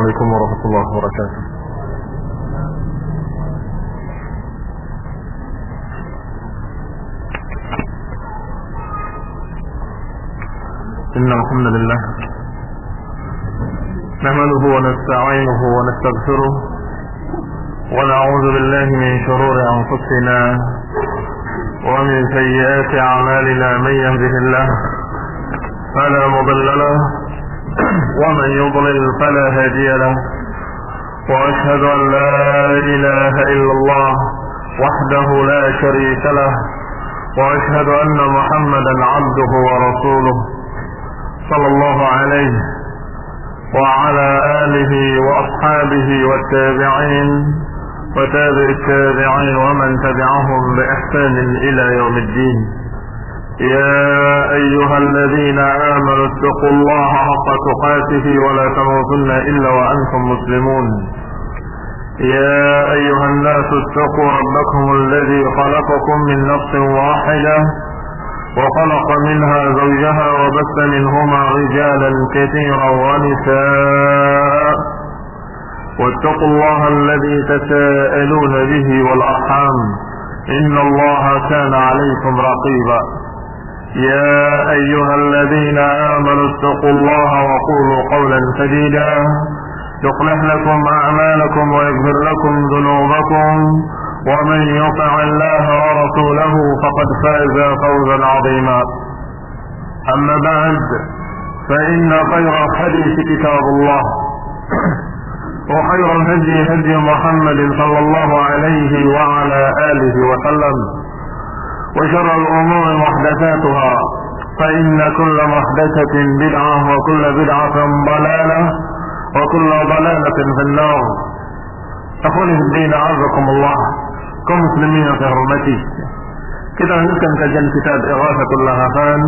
عليكم ورحمة الله وبركاته. إن الحمد لله نحمده ونستعينه ونستغفره ونعوذ بالله من شرور أنفسنا ومن سيئات أعمالنا. من يهده الله فلا مضل له ومن يضلل فلا هادي له. وأشهد أن لا إله إلا الله وحده لا شريك له. وأشهد أن محمدا عبده ورسوله صلى الله عليه وعلى آله وأصحابه والتابعين وتابع التابعين ومن تبعهم بإحسان إلى يوم الدين. يا أيها الذين آمنوا اتقوا الله حق تقاته ولا تموتن إلا وأنتم مسلمون. يا أيها الناس اتقوا ربكم الذي خلقكم من نفس واحدة وخلق منها زوجها وبث منهما رجالا كثيرا ونساء واتقوا الله الذي تساءلون به والأرحام إن الله كان عليكم رقيبا. يا أيها الذين آمنوا اتقوا الله وقولوا قولا سديدا يصلح لكم أعمالكم ويغفر لكم ذنوبكم ومن يطع الله ورسوله فقد فاز فوزا عظيما. أما بعد فإن خير الحديث كتاب الله وخير الهدي هدي محمد صلى الله عليه وعلى آله وسلم وشر الأمور محدثاتها فإن كل محدثة بدعة وكل بدعة ضلالة وكل ضلالة في النار. Akhwani fi din, a'azakumullah. Kaum muslimin yang saya hormati, kita lanjutkan kajian kitab Ighathatul Lahafan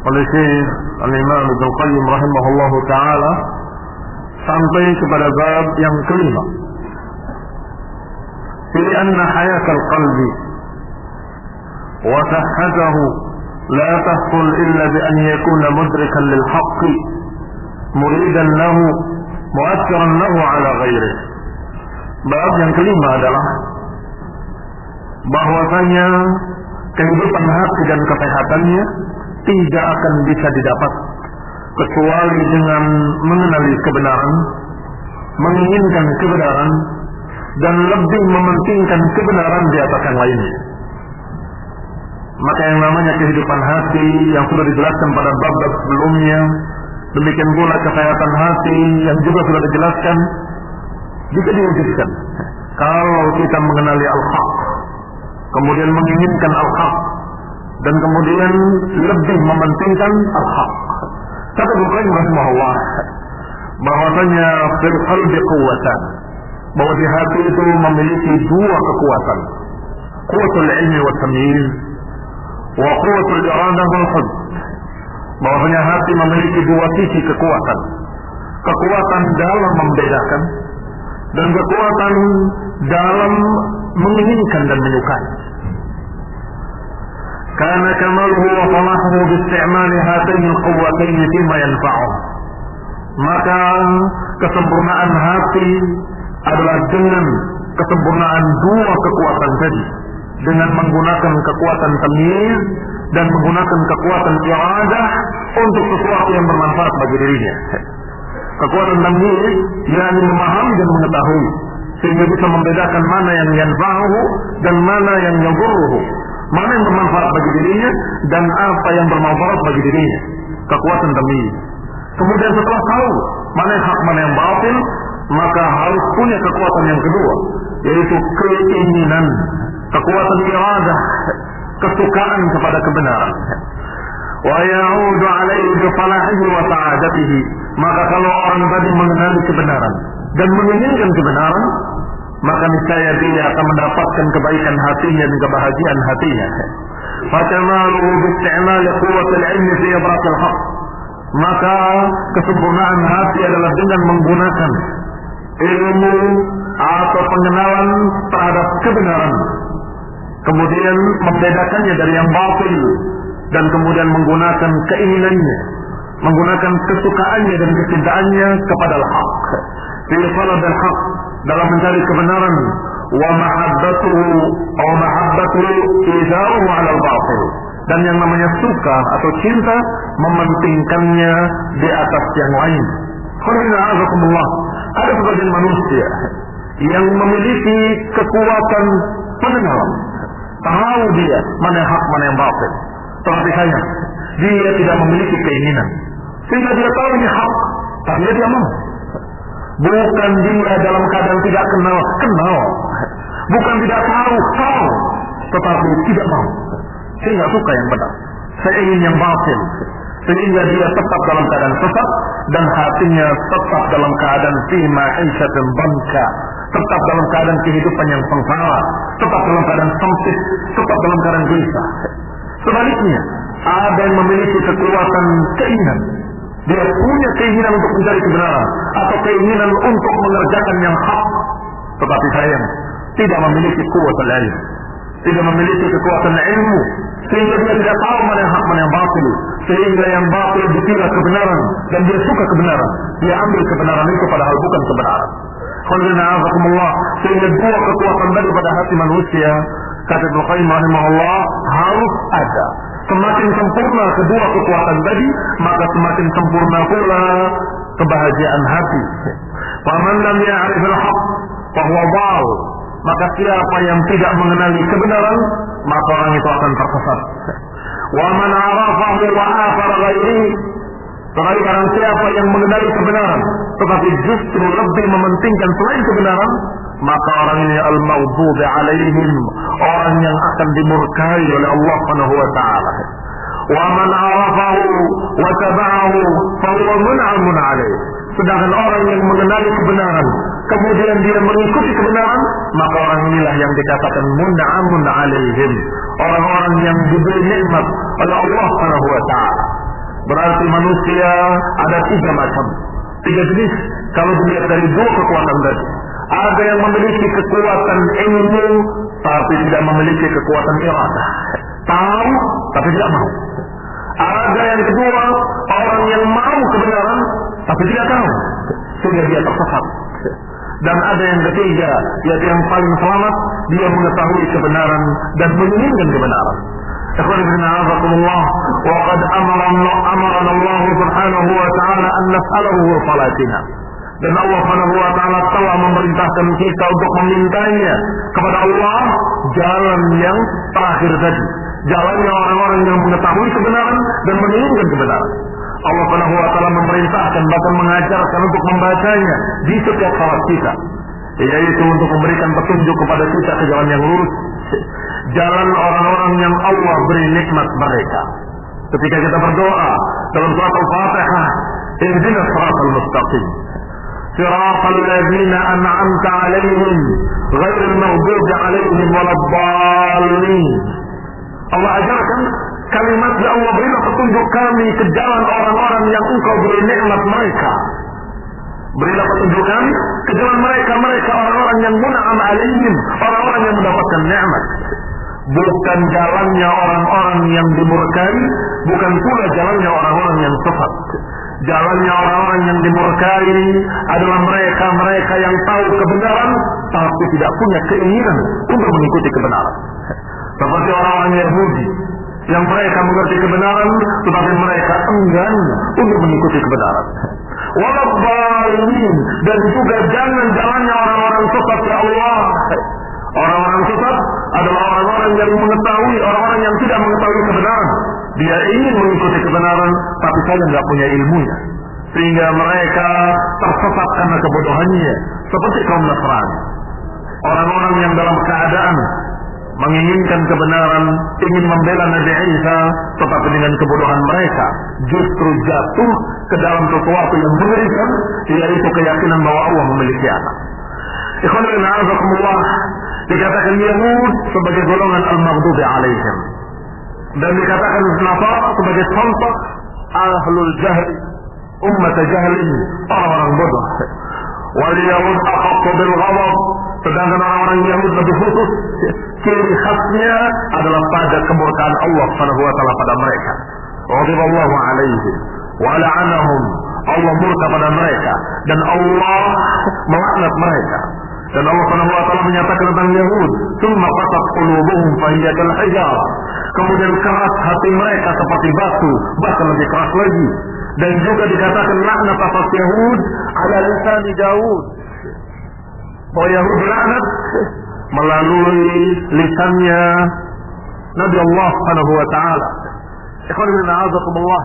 oleh Syekh Al-Imam Ibnu Qayyim rahimahullahu taala sampai kepada bab yang kelima. Fi anna hayatal qalbi wa sihhatahu la tahsul illa bi an yakuna mudrikan lil haqq muridan lahu mu'athiran lahu ala ghairihi. Bab yang kelima adalah bahwasanya kehidupan hati dan kesehatannya tidak akan bisa didapat kecuali dengan mengenali kebenaran, menginginkan kebenaran, dan lebih mementingkan kebenaran di atas yang lainnya. Maka yang namanya kehidupan hati yang sudah dijelaskan pada bab-bab sebelumnya, demikian pula kesehatan hati yang juga sudah dijelaskan, jika diwujudkan kalau kita mengenali al-haq, kemudian menginginkan al-haq, dan kemudian lebih mementingkan al-haq. Kata Ibnu Qayyim rahimahullah bahwasanya fil qalbi quwwatan, bahwa di hati itu memiliki dua kekuatan, quwwatul ilmi wa tamyiz wa quwwatul iradah wal hubb. Bahwasanya hati memiliki dua sisi kekuatan, kekuatan dalam membedakan dan kekuatan dalam menginginkan dan menyukai. Karena kamaluhu wa salahuhu bi isti'mali hataini al-quwwatayn fima yanfa'uh. Maka kesempurnaan hati adalah dengan kesempurnaan dua kekuatan tadi, dengan menggunakan kekuatan tamyiz dan menggunakan kekuatan iradah untuk sesuatu yang bermanfaat bagi dirinya. Kekuatan tamyiz yakni memahami dan mengetahui sehingga bisa membedakan mana yang yanfa'uhu dan mana yang yadurruhu, mana yang bermanfaat bagi dirinya dan apa yang bermanfaat bagi dirinya. Kekuatan tamyiz. Kemudian setelah tahu mana yang hak mana yang batil, maka harus punya kekuatan yang kedua, yaitu keinginan, kekuatan iradah, kesukaan kepada kebenaran. Wa ya'udu 'alaihi bi salahihi wa sa'adatihi. Maka kalau orang tadi mengenali kebenaran dan menginginkan kebenaran, maka niscaya dia akan mendapatkan kebaikan hatinya dan kebahagiaan hatinya. Fatamalu bi isti'mal quwwatil 'ilmi fi idratil haqq. Maka kesempurnaan hati adalah dengan menggunakan ilmu atau pengenalan terhadap kebenaran, kemudian membedakannya dari yang batil, dan kemudian menggunakan keinginannya menggunakan kesukaannya dan kecintaannya kepada al-haq, fi talab al-haq, dalam mencari kebenaran, wa mahabbatuhu izaruhu 'ala al-batil, dan yang namanya suka atau cinta mementingkannya di atas yang lain. Ada sebagian manusia yang memiliki kekuatan pendengaran, tahu dia mana yang hak mana yang batil, tetapi sayang dia tidak memiliki keinginan, sehingga dia tahu ini hak, tapi dia tidak mau. Bukan dia dalam keadaan tidak kenal, bukan tidak tahu, tetapi tidak mau, sehingga suka yang benar, saya ingin yang batil, sehingga dia tetap dalam keadaan sesat dan hatinya tetap dalam keadaan fi ma'isyatin dhanka, tetap dalam keadaan kehidupan yang sengsara, tetap dalam keadaan sempit, tetap dalam keadaan gelisah. Sebaliknya, ada yang memiliki kekuatan keinginan, dia punya keinginan untuk mencari kebenaran atau keinginan untuk mengerjakan yang hak, tetapi sayang tidak memiliki kuwatan ilmu, tidak memiliki kekuatan ilmu, sehingga dia tidak tahu mana yang hak mana yang batil, sehingga yang batil dikira kebenaran dan dia suka kebenaran, dia ambil kebenaran itu padahal bukan kebenaran. Sehingga dua kekuatan daripada hati manusia, kata Ibnu Qayyim rahimahullah, harus ada. Semakin sempurna kedua kekuatan tadi, maka semakin sempurna pula kebahagiaan hati. Faman lam ya'rif al-haq fa huwa dhal, maka siapa yang tidak mengenali kebenaran, maka orang itu akan tersesat. Wa man 'arafahu wa athara ghairihi, tetapi barang siapa yang mengenali kebenaran tetapi justru lebih mementingkan selain kebenaran, maka orang ini al-maghdubi alaihim, orang yang akan dimurkai oleh Allah Subhanahu wa taala. Wa man 'arafahu wa tabi'ahu fa huwa mun'amun alaihi, sedangkan orang yang mengenali kebenaran kemudian dia mengikuti kebenaran, maka orang inilah yang dikatakan mun'amun alaihim, orang-orang yang diberi nikmat oleh Allah Subhanahu wa taala. Berarti manusia ada tiga macam, tiga jenis kalau dilihat dari dua kekuatan tadi. Ada yang memiliki kekuatan ilmu tapi tidak memiliki kekuatan iradah, tahu tapi tidak mau. Ada yang kedua, orang yang mau kebenaran tapi tidak tahu, sehingga dia tersesat. Dan ada yang ketiga, yaitu yang paling selamat, dia mengetahui kebenaran dan menginginkan kebenaran. Ikhwanifina azakumullah, wa qad amarana Allah subhanahu wa ta'ala an nas'alahu salatina. Dan Allah subhanahu wa ta'ala telah memerintahkan kita untuk memintanya kepada Allah jalan yang terakhir tadi, jalannya orang-orang yang mengetahui kebenaran dan menginginkan kebenaran. Allah subhanahu wa ta'ala memerintahkan, bahkan mengajarkan untuk membacanya di setiap salat kita, yaitu untuk memberikan petunjuk kepada kita ke jalan yang lurus, jalan orang-orang yang Allah beri nikmat mereka. Ketika kita berdoa dalam surat Al-Fatihah, ihdinas siratal mustaqim, siratal ladzina an'amta 'alaihim ghairil maghdubi 'alaihim waladdallin. Allah ajarkan kalimat, ya Allah berilah petunjuk kami ke jalan orang-orang yang Engkau beri nikmat mereka. Berilah petunjuk kami ke jalan mereka orang-orang yang mun'am 'alaihim, orang-orang yang mendapatkan nikmat. Bukan jalannya orang-orang yang dimurkai, bukan pula jalannya orang-orang yang sesat. Jalannya orang-orang yang dimurkai adalah mereka yang tahu kebenaran tapi tidak punya keinginan untuk mengikuti kebenaran. Seperti orang-orang Yahudi yang mereka mengerti kebenaran tetapi mereka enggan untuk mengikuti kebenaran. Waladdallin, dan juga jangan jalannya orang-orang sesat, ya Allah. Orang-orang sesat adalah orang-orang yang mengetahui, orang-orang yang tidak mengetahui kebenaran. Dia ingin mengikuti kebenaran tapi saya tidak punya ilmunya, sehingga mereka tersesat karena kebodohannya, seperti kaum Nasrani. Orang-orang yang dalam keadaan menginginkan kebenaran, ingin membela Nabi Isa, tetapi dengan kebodohan mereka justru jatuh ke dalam sesuatu yang mengerikan, yaitu keyakinan bahwa Allah memiliki anak. Ikhwan fillah azakumullah, dikatakan Yahud sebagai golongan al-maghdubi alaihim, dan dikatakan Nasara sebagai contoh ahlul jahl, ummat jahlin, orang-orang bodoh. Wal Yahud akhaffu bil ghadab, sedangkan orang-orang Yahud lebih khusus, ciri khasnya adalah pada kemurkaan Allah Subhanahu wa taala pada mereka. Ghadiballahu alaihi, wa la'anahum, Allah murka pada mereka dan Allah melaknat mereka. Dan Allah Subhanahu wa taala menyatakan tentang Yahud, "Tsumma qasat qulubuhum fa hiya kal hijarah." Kemudian keras hati mereka seperti batu, bahkan lebih keras lagi. Dan juga dikatakan laknat atas Yahud ala lisan Daud. Bahwa Yahud laknat melalui lisannya Nabi Allah Subhanahu wa taala. Ikhwan fillah, a'azakumullah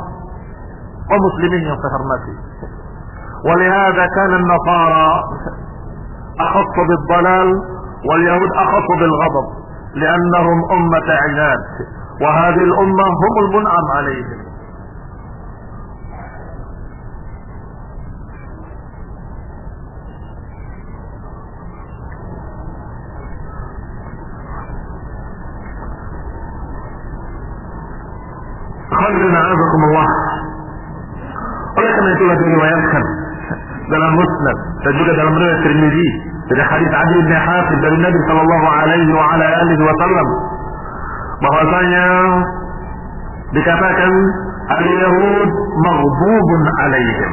wa muslimin yang saya hormati. ولهذا كان النصارى أخص بالضلال واليهود أخص بالغضب لأنهم أمة عناد وهذه الأمة هم المنعم عليهم. خلنا عزكم الله. Oleh karena itulah diriwayatkan dalam Musnad dan juga dalam riwayat Tirmidzi dari hadis Adi bin Hatim dari Nabi sallallahu alaihi wa ala alihi wasallam bahwasanya dikatakan al-yahud maghdubun alaihim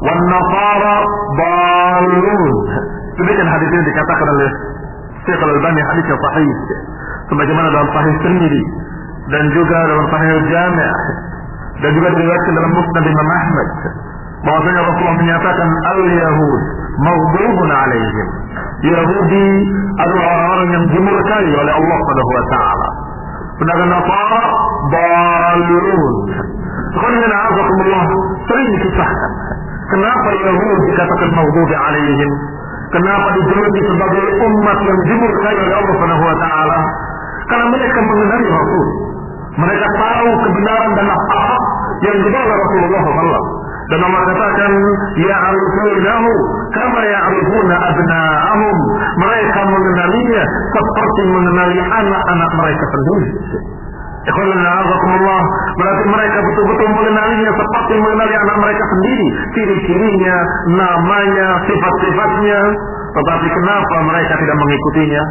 wan nasara dallun. Demikian hadis ini dikatakan oleh Syekh Al-Albani hadis yang sahih sebagaimana dalam Sahih Tirmidzi dan juga dalam Sahih Al-Jami' dan juga diriwayatkan dalam Musnad Imam Ahmad bahwasanya Rasulullah menyatakan al-yahud maghdubun alaihim. Yahudi adalah orang-orang yang dimurkai oleh Allah Subhanahu wa taala. Sedangkan Nasara dallun. Qulna a'azakumullah, sering dikisahkan kenapa Yahudi dikatakan maghdub alaihim, kenapa dijuluki sebagai umat yang dimurkai oleh Allah Subhanahu wa taala, karena mereka mengenali Rasul. Mereka tahu kebenaran dan hak yang dibawa Rasulullah SAW. Dan Allah katakan, ya'rifunahu kama ya'rifuna abna'ahum. Mereka mengenalinya seperti mengenali anak-anak mereka sendiri. Ikhwanana a'azakumullah, berarti mereka betul-betul mengenalinya seperti mengenali anak mereka sendiri, ciri-cirinya, namanya, sifat-sifatnya. Tetapi kenapa mereka tidak mengikutinya?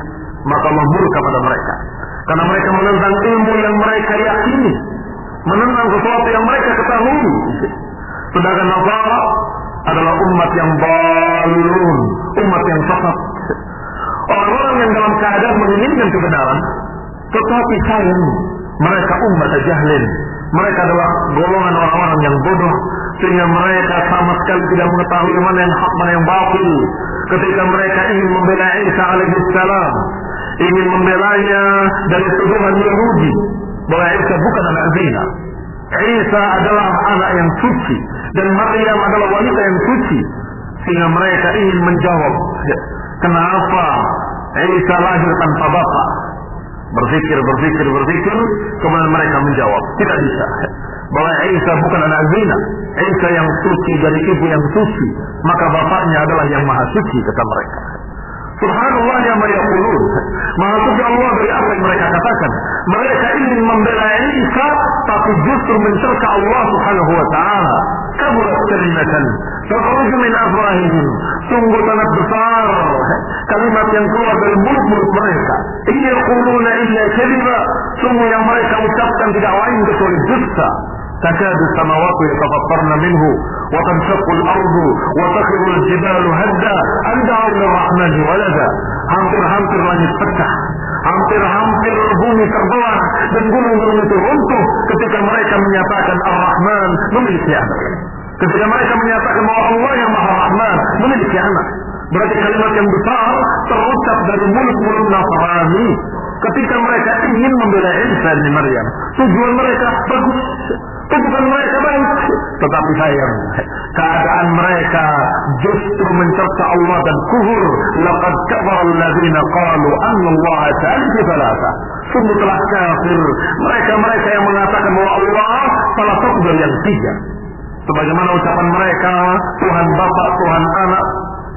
Maka Allah murka pada mereka. Karena mereka menentang ilmu yang mereka yakini, menentang sesuatu yang mereka ketahui. Sedangkan Nasara adalah umat yang dhalun, umat yang sesat. Orang-orang yang dalam keadaan menginginkan kebenaran, tetapi sayang mereka umat jahlin. Mereka adalah golongan orang-orang yang bodoh, sehingga mereka sama sekali tidak mengetahui mana yang hak, mana yang batil. Ketika mereka ingin membela Isa alaihissalam, ingin membelanya dari tuduhan Yahudi bahwa Isa bukan anak zina, Isa adalah anak yang suci dan Maryam adalah wanita yang suci, sehingga mereka ingin menjawab kenapa Isa lahir tanpa bapak. Berpikir, kemudian mereka menjawab tidak bisa, bahwa Isa bukan anak zina, Isa yang suci dari ibu yang suci, maka bapaknya adalah yang maha suci, kata mereka. Subhanallah ya mayaqulun, maha suci Allah dari apa yang mereka katakan. Mereka ingin membela Isa, tapi justru mencerca Allah Subhanahu wa taala. Kaburat kalimatan takhruju min afwahihim, sungguh sangat besar kalimat yang keluar dari mulut-mulut mereka. Ini yaquluna illa kadhiba, sungguh yang mereka ucapkan tidak lain kecuali dusta. Takadu samawati yatafattarna minhu wa tanshaqqu al-ardu wa takhru al-jibalu hadda an da'u lir-rahmani walada. Hampir-hampir langit pecah, hampir-hampir bumi terbelah dan gunung-gunung itu runtuh ketika mereka menyatakan Ar-Rahman memiliki anak. Ketika mereka menyatakan bahwa Allah yang Maha Rahman memiliki anak, berarti kalimat yang besar terucap dari mulut-mulut Nasrani ketika mereka ingin membela Isa bin Maryam. Tujuan mereka bagus, tujuan mereka baik, tetapi sayang keadaan mereka justru mencerca Allah dan kufur. Laqad kafara alladziina qalu anna Allaha thalithu thalatha. Sungguh telah kafir mereka yang mengatakan bahwa Allah salah satu dari yang tiga. Sebagaimana ucapan mereka, Tuhan Bapa, Tuhan Anak,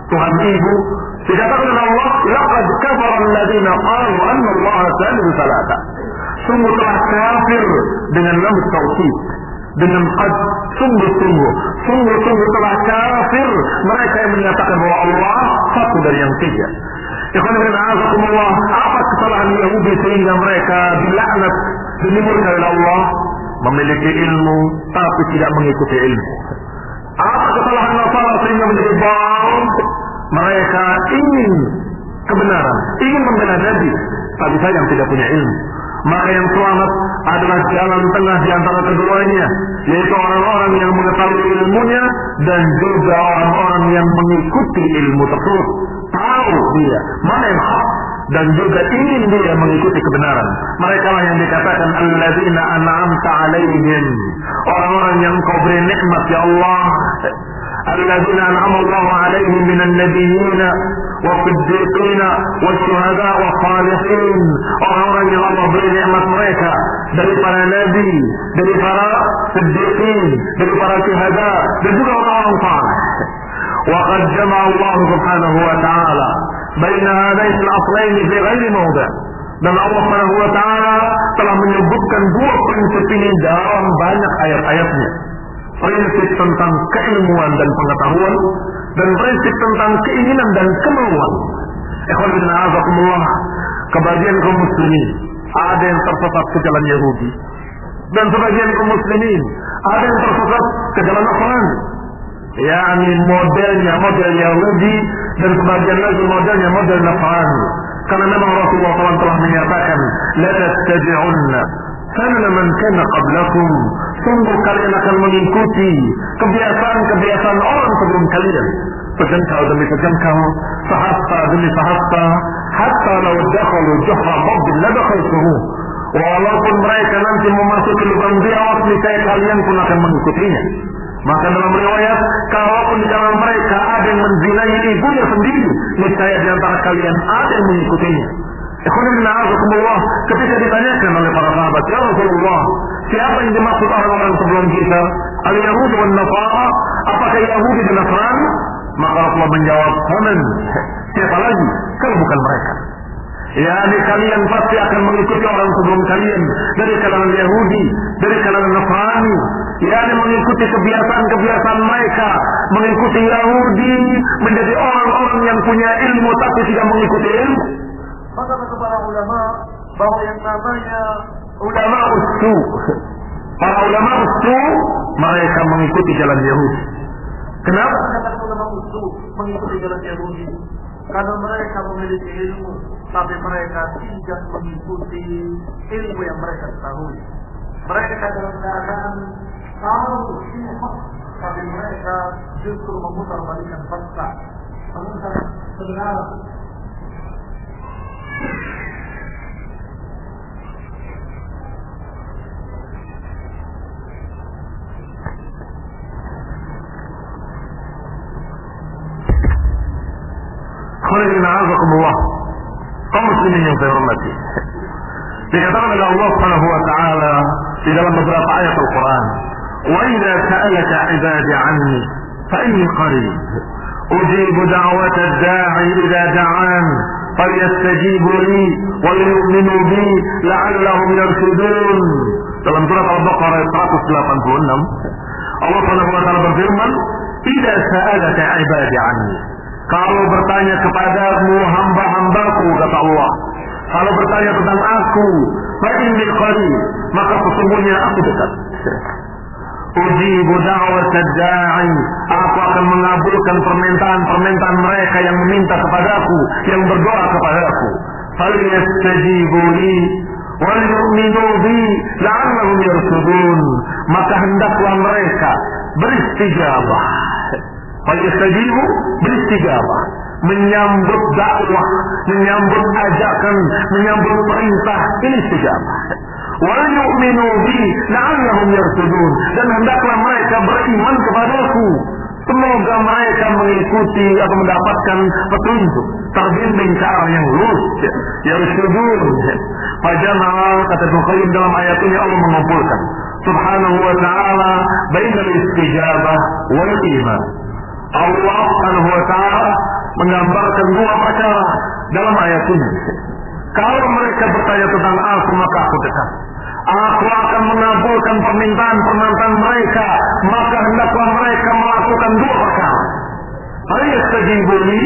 Tuhan Ibu. Dikatakan oleh Allah, laqad kafara alladziina qalu anna Allaha thalithu thalatha. Sungguh telah kafir dengan lam taukid, dengan qad, sungguh telah kafir mereka yang menyatakan bahwa Allah satu dari yang tiga. Ikhwan fillah, a'azakumullah, apa kesalahan Yahudi sehingga mereka dilaknat, dimurkai oleh Allah? memiliki ilmu tapi tidak mengikuti ilmu. Apa kesalahan Nasara sehingga menjadi bal? Mereka ingin kebenaran, ingin membela Nabi, tapi sayang tidak punya ilmu. Maka yang selamat adalah jalan tengah di antara keduanya, yaitu orang-orang yang mengetahui ilmunya dan juga orang-orang yang mengikuti ilmu tersebut. Tahu dia mana yang hak dan juga ingin dia mengikuti kebenaran. Mereka lah yang dikatakan alladzina an'amta alaihim, orang-orang yang Kau beri nikmat ya Allah. Alladzina an'ama Allahu alaihim minan nabiyyin wasiddiqin wasyuhada wassalihin, orang-orang yang Allah beri nikmat mereka dari para nabi, dari para siddiqin, dari para syuhada dan juga orang-orang saleh. وقد جمع الله سبحانه وتعالى بين هذين الأصلين في غير موضع. Dan Allah Subhanahu wa taala telah menyebutkan dua prinsip ini dalam banyak ayat-ayatnya. Prinsip tentang keilmuan dan pengetahuan dan prinsip tentang keinginan dan kemauan. Ikhwan fillah a'azakumullah, kebagian kaum muslimin ada yang tersesat ke jalan Yahudi dan sebagian kaum muslimin ada yang tersesat ke jalan Nasrani. yakni modelnya model Yahudi dan sebagian lagi modelnya model Nasrani. Karena memang Rasulullah SAW telah menyatakan, la tattabi'unna sanana man kana qablakum, sungguh kalian akan mengikuti kebiasaan-kebiasaan orang sebelum kalian, sejengkal demi sejengkal, sahasta demi sahasta, hatta law dakhalu juhra rabbin la dakhaltuhu, walaupun mereka nanti memasuki lubang biawak, niscaya kalian pun akan mengikutinya. Maka dalam riwayat, kalaupun di kalangan mereka ada yang menzinai ibunya sendiri, niscaya di antara kalian ada yang mengikutinya. Ketika ditanyakan oleh para sahabat, ya Rasulullah, siapa yang dimaksud orang-orang sebelum kita? Al-Yahudi dan Nasara, apakah Yahudi dan Nasrani? Maka Rasulullah menjawab, Haman, siapa lagi kalau bukan mereka? Yani kalian pasti akan mengikuti orang sebelum kalian, dari kalangan Yahudi, dari kalangan Nasrani, yani mengikuti kebiasaan-kebiasaan mereka, mengikuti Yahudi, menjadi orang-orang yang punya ilmu tapi tidak mengikuti ilmu. Maka kata para ulama bahwa yang namanya ulama ustu, para ulama ustu mereka mengikuti jalan Yahudi. Kenapa kata ulama ustu mengikuti jalan Yahudi? Karena mereka memiliki ilmu, tapi mereka tidak mengikuti ilmu yang mereka ketahui. Mereka dalam keadaan tahu ilmu, tapi mereka justru memutarbalikkan fakta, memutar kebenaran. Khairina'azakumullah, kaum muslimin yang saya hormati, dikatakan oleh Allah Subhanahu wa taala di dalam beberapa ayat Al-Qur'an, wa idza sa'alaka 'ibadi 'anni fa inni qarib ujibu da'wata ad-da'i idza da'an falyastajibu li wa yu'minu bi la'allahum yarshudun. Dalam surat Al-Baqarah ayat 186, Allah Subhanahu wa taala berfirman, idza sa'alaka 'ibadi 'anni, kalau bertanya kepadamu hamba-hambaku, kata Allah, kalau bertanya tentang aku, fa inni qarib, maka sesungguhnya aku dekat. Ujibu da'watad da'i, aku akan mengabulkan permintaan mereka yang meminta kepadaku, yang berdoa kepadaku. Falyastajibu li wal yu'minu bi la'allahum yarshudun, maka hendaklah mereka beristijabah. Falyastajibu, beristijabah, menyambut dakwah, menyambut ajakan, menyambut perintah, ini istijabah. Wal yu'minu bi la'allahum yarshudun, dan hendaklah mereka beriman kepadaku, semoga mereka mengikuti atau mendapatkan petunjuk, terbimbing ke arah yang lurus. Yarshudun. Fajama'a, kata Ibnu Qayyim dalam ayat ini, Allah mengumpulkan subhanahu wa ta'ala bainal istijabah wal iman. Allah Subhanahu wa ta'ala menggambarkan dua perkara dalam ayat ini. Kalau mereka bertanya tentang aku, maka aku dekat. Aku akan mengabulkan permintaan mereka, maka hendaklah mereka melakukan dua perkara. Falyastajibu li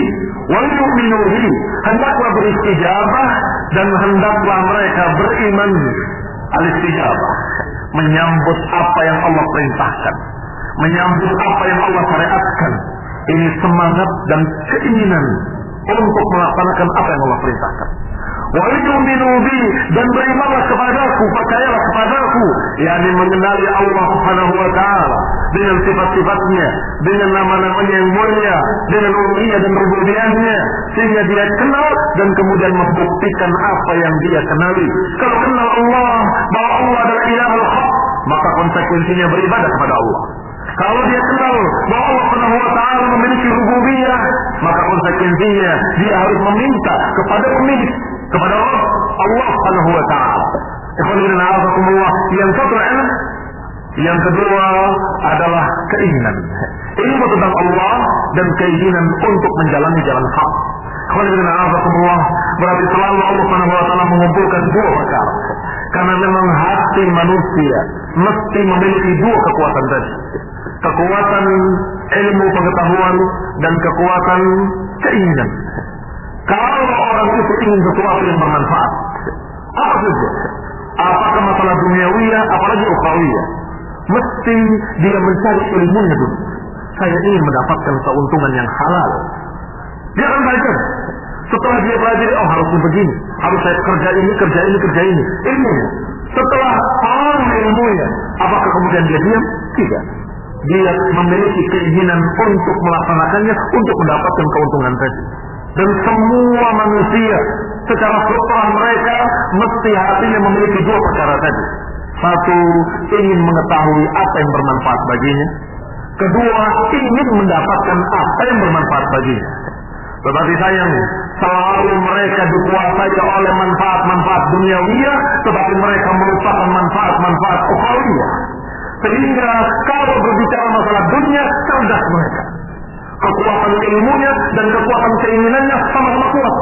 wal yu'minu bi, hendaklah beristijabah dan hendaklah mereka beriman. Al-istijabah, menyambut apa yang Allah perintahkan, menyambut apa yang Allah syariatkan. Ini semangat dan keinginan untuk melaksanakan apa yang Allah perintahkan. Wa yu'minu bi, dan berimanlah kepadaku, percayalah kepadaku, yakni mengenali Allah Subhanahu wa taala dengan sifat-sifatnya, dengan nama-namanya yang mulia, dengan uluhiyah dan rububiyahnya, sehingga dia kenal dan kemudian membuktikan apa yang dia kenali. Kalau kenal Allah, bahwa Allah adalah Ilahul Haq, maka konsekuensinya beribadah kepada Allah. Kalau dia kenal bahwa Allah Subhanahu wa taala memiliki rububiyah, maka konsekuensinya dia harus meminta kepada pemilik, kepada Allah Subhanahu wa taala. Yang satu ilmu, yang kedua adalah keinginan. Ilmu tentang Allah dan keinginan untuk menjalani jalan hak. Berarti selalu Allah Subhanahu wa taala mengumpulkan dua perkara. Karena memang hati manusia mesti memiliki dua kekuatan tadi. Kekuatan ilmu pengetahuan dan kekuatan keinginan. Kalau orang itu ingin sesuatu yang bermanfaat, apa saja, apakah masalah duniawiyah, apalagi ukhrawiyah, mesti dia mencari ilmunya dulu. Saya ingin mendapatkan keuntungan yang halal. Dia akan belajar. Setelah dia belajar, oh harusnya begini, harus saya kerja ini, ilmunya. Setelah paham ilmunya, apakah kemudian dia diam? Tidak. Dia memiliki keinginan untuk melaksanakannya, untuk mendapatkan keuntungan tadi. Dan semua manusia secara fitrah mereka mesti hatinya memiliki dua perkara tadi. Satu, ingin mengetahui apa yang bermanfaat baginya. Kedua, ingin mendapatkan apa yang bermanfaat baginya. Tetapi sayang, selalu mereka dikuasai oleh manfaat-manfaat duniawiyah, tetapi mereka melupakan manfaat-manfaat ukhrawiyah. Sehingga kalau berbicara masalah dunia, cerdas mereka. Kekuatan ilmunya dan kekuatan keinginannya sama-sama kuat.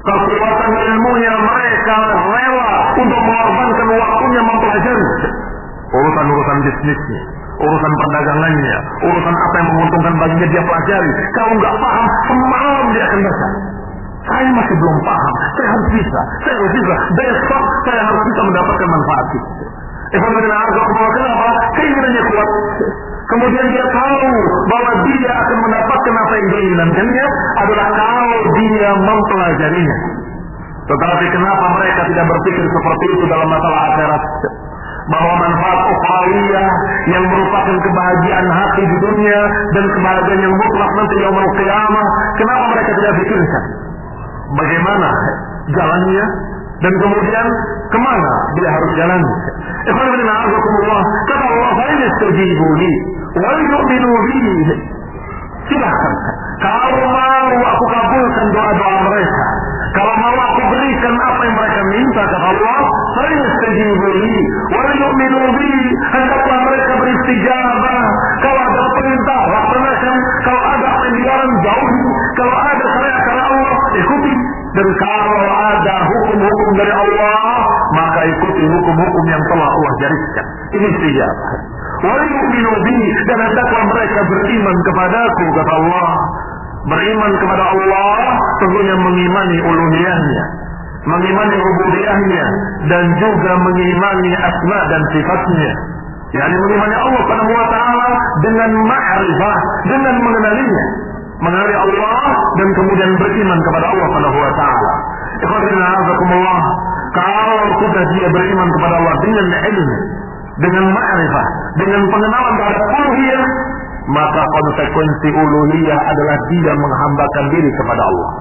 Kekuatan ilmunya mereka rela untuk mengorbankan waktunya mempelajari urusan-urusan bisnisnya, urusan perdagangannya, urusan apa yang menguntungkan baginya dia pelajari. Kalau nggak paham, semalam dia akan baca. Saya masih belum paham, saya harus bisa. Besok saya harus bisa mendapatkan manfaat itu. Kenapa? Keinginannya kuat. Kemudian dia tahu bahwa dia akan mendapatkan apa yang diinginkannya adalah kalau dia mempelajarinya. Tetapi kenapa mereka tidak berpikir seperti itu dalam masalah akhirat? Bahwa manfaat ukhrawiyah yang merupakan kebahagiaan hati di dunia dan kebahagiaan yang mutlak nanti yaumul qiyamah, kenapa mereka tidak pikirkan? Bagaimana jalannya dan kemudian kemana dia harus jalan? Kata Allah, "Fayastajibu li wa yu'minu bi." Silakan. Kalau mau aku kabulkan doa-doa mereka, kalau mau aku berikan apa yang mereka minta, kata Allah, "Fayastajibu li wa yu'minu bi." Hendaklah mereka beristijabah. Kalau ada perintah, laksanakan. Kalau ada apa yang dilarang, jauhi. Kalau ada syariat Allah, ikuti. Dan kalau ada hukum-hukum dari Allah, maka ikuti hukum-hukum yang telah Allah gariskan. Ini istijabah. Wa yu'minu bi, dan hendaklah mereka beriman kepadaku, kata Allah. Beriman kepada Allah tentunya mengimani uluhiyahnya, mengimani rububiyahnya, dan juga mengimani asma dan sifatnya. Yani mengimani Allah Subhanahu wa taala dengan ma'rifah, dengan mengenalinya. Mengenali Allah dan kemudian beriman kepada Allah Subhanahu wa taala. Ikhwatina azakumullah, kalau sudah dia beriman kepada Allah dengan ilmu, dengan ma'rifah, dengan pengenalan terhadap uluhiyah, maka konsekuensi uluhiyah adalah dia menghambakan diri kepada Allah.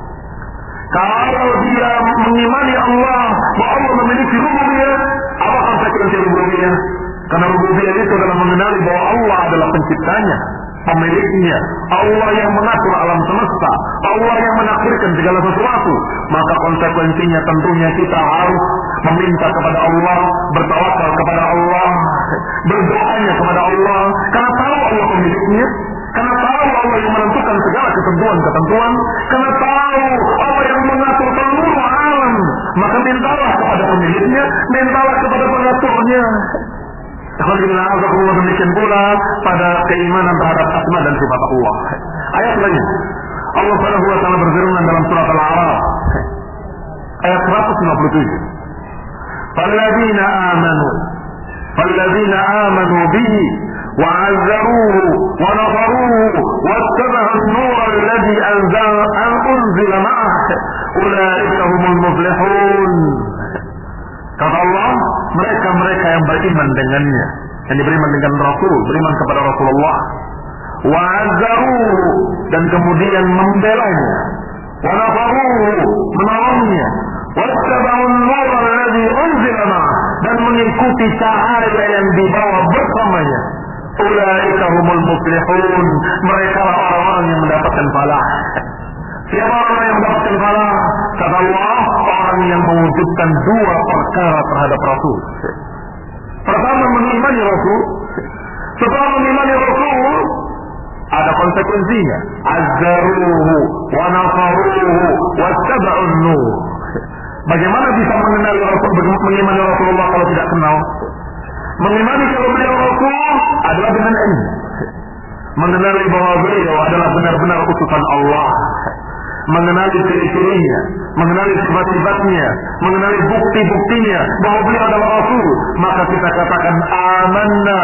Kalau dia mengimani Allah, bahwa Allah memiliki rububiyah, apa konsekuensi rububiyah? Karena rububiyah itu adalah mengenali bahwa Allah adalah penciptanya, pemiliknya, Allah yang mengatur alam semesta, Allah yang menakdirkan segala sesuatu. Maka konsekuensinya tentunya kita harus meminta kepada Allah, bertawakal kepada Allah, berdoanya kepada Allah, karena tahu Allah pemiliknya, karena tahu Allah yang menentukan segala ketentuan-ketentuan, karena tahu Allah yang mengatur seluruh alam. Maka mintalah kepada pemiliknya, mintalah kepada pengaturnya. Alhamdulillah, demikian pula pada keimanan terhadap asma dan sifat Allah. Ayat lain, Allah Subhanahu wa taala berfirman dalam surat Al-A'raf ayat 157. "Falladzina amanu فالذين آمنوا به وعزروه ونصروه واتبعوا النور الذي أنزل معه أولئك هم المفلحون. Kata Allah, mereka-mereka yang beriman dengannya, yang beriman dengan Rasul, beriman kepada Rasulullah, wa'azzaruhu, dan kemudian membelanya, wa nafaruhu, menolongnya, wattaba'un nur alladhi unzila ma'ah, dan mengikuti cahaya yang dibawa bersamanya. Ulaika humul muflihun, mereka orang-orang yang mendapatkan falah. Siapa orang yang mendapatkan falah? Kata Allah, orang yang mewujudkan dua perkara terhadap Rasul. Pertama, mengimani Rasul. Setelah mengimani Rasul, ada konsekuensinya. Azzaruhu wa nafaruhu wattaba'un nur. Bagaimana bisa mengenali Rasul, mengimani Rasulullah kalau tidak kenal? Mengimani kalau beliau Rasul adalah dengan ilmu. Mengenali bahwa beliau adalah benar-benar utusan Allah. Mengenali ciri-cirinya, mengenali sifat-sifatnya, mengenali bukti-buktinya bahwa beliau adalah Rasul, maka kita katakan amanna,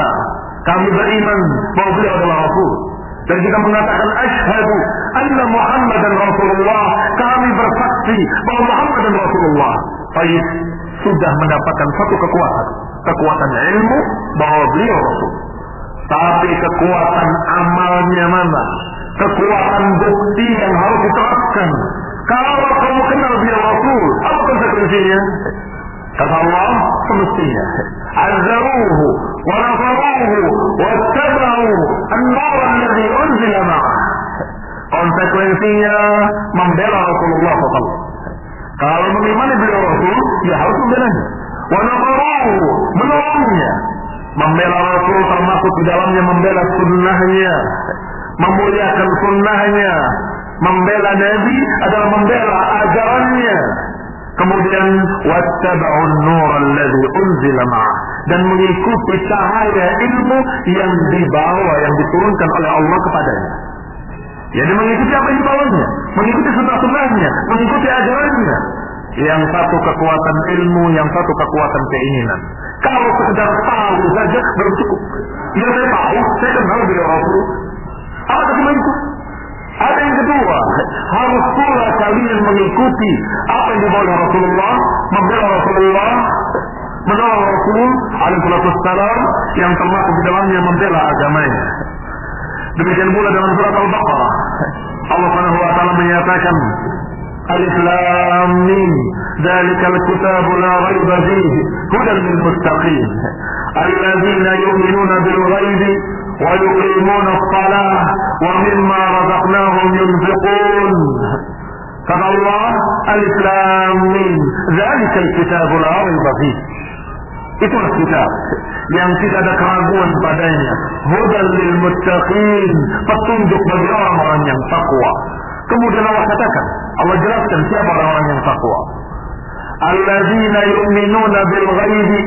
kami beriman bahwa beliau adalah Rasul. Dan kita mengatakan asyhadu anna Muhammadan Rasulullah, kami bersaksi bahwa Muhammad dan Rasulullah. Baik, sudah mendapatkan satu kekuatan ilmu bahwa beliau Rasul. Tapi kekuatan amalnya mana? Kekuatan bukti yang harus diterapkan. Kalau kamu kenal beliau Rasul, apa konsekuensinya? Kata Allah, semestinya azzaruhu wa nafaruhu wattaba'u an-nur alladhi unzila ma'ah. Konsekuensinya membela Rasulullah SAW. Kalau mengimani beliau Rasul, ya harus membelanya. Wa nafaruhu, menolongnya. Membela Rasul termasuk di dalamnya membela sunnahnya, memuliakan sunnahnya. Membela Nabi adalah membela ajarannya. Kemudian wattaba'un nur alladhi unzila ma'ah, dan mengikuti cahaya ilmu yang dibawa, yang diturunkan oleh Allah kepadanya. Jadi mengikuti apa yang dibawanya, mengikuti sunnah-sunnahnya, mengikuti ajarannya. Yang satu kekuatan ilmu, yang satu kekuatan keinginan. Kalau sekedar tahu saja belum cukup. Ya saya tahu, saya kenal beliau Rasul. Apa cuma itu? Ada yang kedua, harus pula kalian mengikuti apa yang dibawa oleh Rasulullah, membela Rasulullah, menolong Rasul alaihi wassalam, yang termasuk di dalamnya membela agamanya. Demikian pula dalam surat Al-Baqarah, Allah Subhanahu wa taala menyatakan, Alif Lam Mim, dzalikal kitabu la raiba fihi, hudan lil muttaqin, alladzina yu'minuna bil ghaibi wa yuqimuna as-salah wa mimma razaqnahum yunfiqun. Kata Allah, Alif Lam Mim, dzalikal kitabu la raiba fihi. Itulah kitab yang tidak ada keraguan padanya, hudan lil muttaqin, petunjuk bagi orang-orang yang takwa. Kemudian Allah katakan, Allah jelaskan siapa orang-orang yang takwa. Alladzina yu'minuna bil ghaibi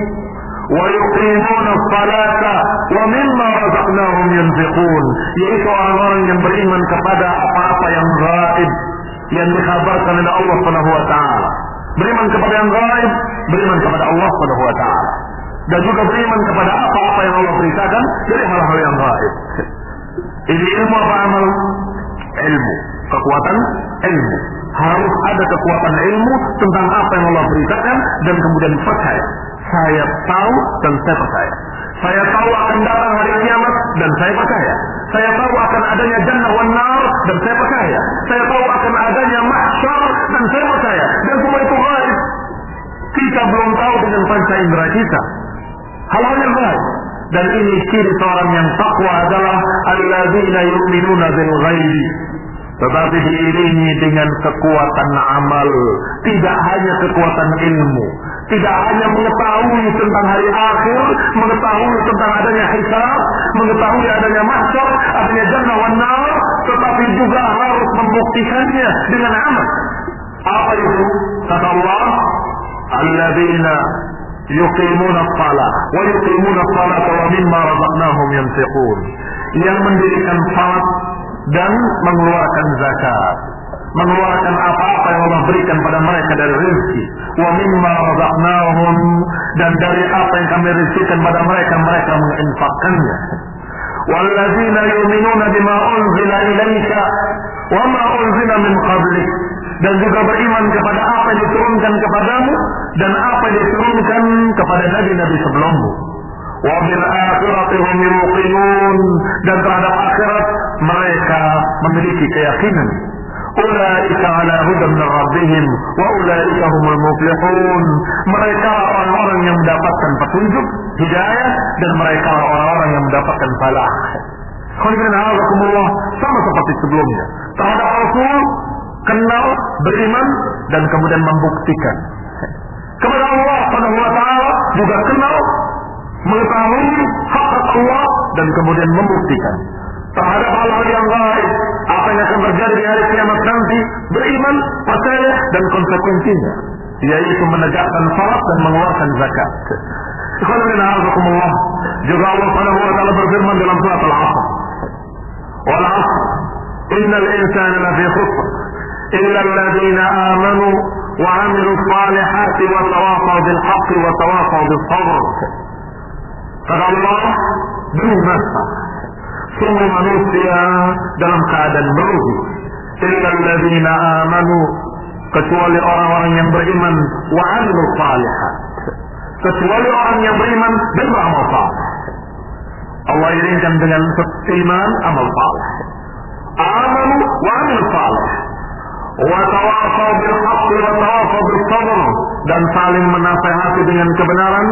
wa yuqimuna as-salata wa mimma razaqnahum yunfiqun. Yaitu orang-orang yang beriman kepada apa-apa yang gaib, yang dikhabarkan oleh Allah Subhanahu wa taala. Beriman kepada yang gaib, beriman kepada Allah Subhanahu wa taala. Dan juga beriman kepada apa-apa yang Allah beritakan dari hal-hal yang gaib. Ini ilmu apa amal? Ilmu. Kekuatan ilmu. Harus ada kekuatan ilmu tentang apa yang Allah beritakan dan kemudian percaya. Saya tahu dan saya percaya. Saya tahu akan datang hari kiamat dan saya percaya. Saya tahu akan adanya jannah wan nar dan saya percaya. Saya tahu akan adanya mahsyar dan saya percaya. Dan semua itu gaib. Kita belum tahu dengan panca indera kita. Hal-hal yang gaib. Dan ini ciri seorang yang takwa adalah alladzina yu'minuna bil ghaibi. Tetapi diiringi dengan kekuatan amal. Tidak hanya kekuatan ilmu. Tidak hanya mengetahui tentang hari akhir, mengetahui tentang adanya hisab, mengetahui adanya mahsyar, adanya jannah wan nar, tetapi juga harus membuktikannya dengan amal. Apa itu? Kata Allah, alladzina yuqimuna as-salah wa yuqimuna as-salata wa mimma razaqnahum yunfiqun. Yang mendirikan salat dan mengeluarkan zakat, mengeluarkan apa-apa yang Allah berikan pada mereka dari rezeki. Wa mimma razaqnahum, dan dari apa yang kami rizkikan pada mereka, mereka menginfakkannya. Walladzina yu'minuna bima unzila ilaika wa ma unzila min qablik, dan juga beriman kepada apa yang diturunkan kepadamu dan apa yang diturunkan kepada nabi-nabi sebelummu. Wa bil akhirati hum yuqinun, dan terhadap akhirat mereka memiliki keyakinan. Ulaika ala hudan min rabbihim wa ulaika humul muflihun, mereka orang-orang yang mendapatkan petunjuk, hidayah, dan mereka orang-orang yang mendapatkan falah. Sama seperti sebelumnya, terhadap Rasul kenal, beriman, dan kemudian membuktikan. Kepada Allah Subhanahu wa taala juga kenal, mengetahui hak Allah, dan kemudian membuktikan. Terhadap hal-hal yang gaib, apa yang akan terjadi di hari kiamat nanti, beriman, percaya, dan konsekuensinya, yaitu menegakkan salat dan mengeluarkan zakat. Juga Allah Subhanahu wa taala berfirman dalam surat Al-'Asr, wal 'asr innal insana lafi khusr illa alladziina aamanu wa 'amilus shalihati wa tawassaw bil haqqi wa tawassaw bis sabr. Kata Allah, demi masa semua manusia dalam keadaan merugi, illa alladziina aamanu, kecuali orang-orang yang beriman, wa 'amilus shalihat, kecuali orang yang beriman dan beramal saleh. Allah irinkan dengan iman, amal saleh. Amanu wa 'amilus saleh wa tawasaw bil haqqi wa tawasaw bis sabr, dan saling menasihati dengan kebenaran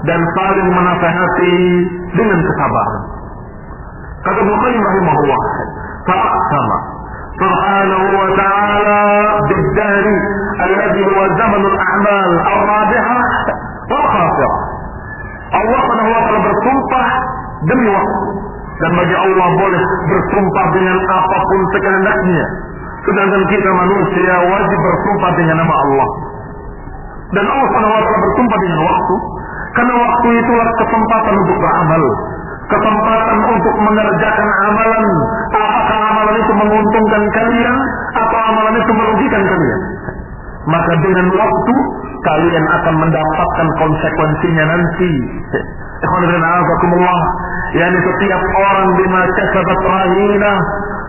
dan saling menasihati dengan kesabaran. Kata Bukhari rahimahullah, fa'aqsama subhanahu wa ta'ala bid-dahri alladhi huwa zamanul a'mal ar-rabihah wal khasirah. Allah Subhanahu wa ta'ala bersumpah demi waktu, dan bagi Allah boleh bersumpah dengan apapun sekehendaknya, sedangkan kita manusia wajib bersumpah dengan nama Allah. Dan Allah Subhanahu wa ta'ala bersumpah dengan waktu, karena waktu itulah kesempatan untuk beramal, kesempatan untuk mengerjakan amalan. Apakah amalan itu menguntungkan kalian atau amalan itu merugikan kalian? Maka dengan waktu kalian akan mendapatkan konsekuensinya nanti. Yani setiap orang bima kasabat rahina,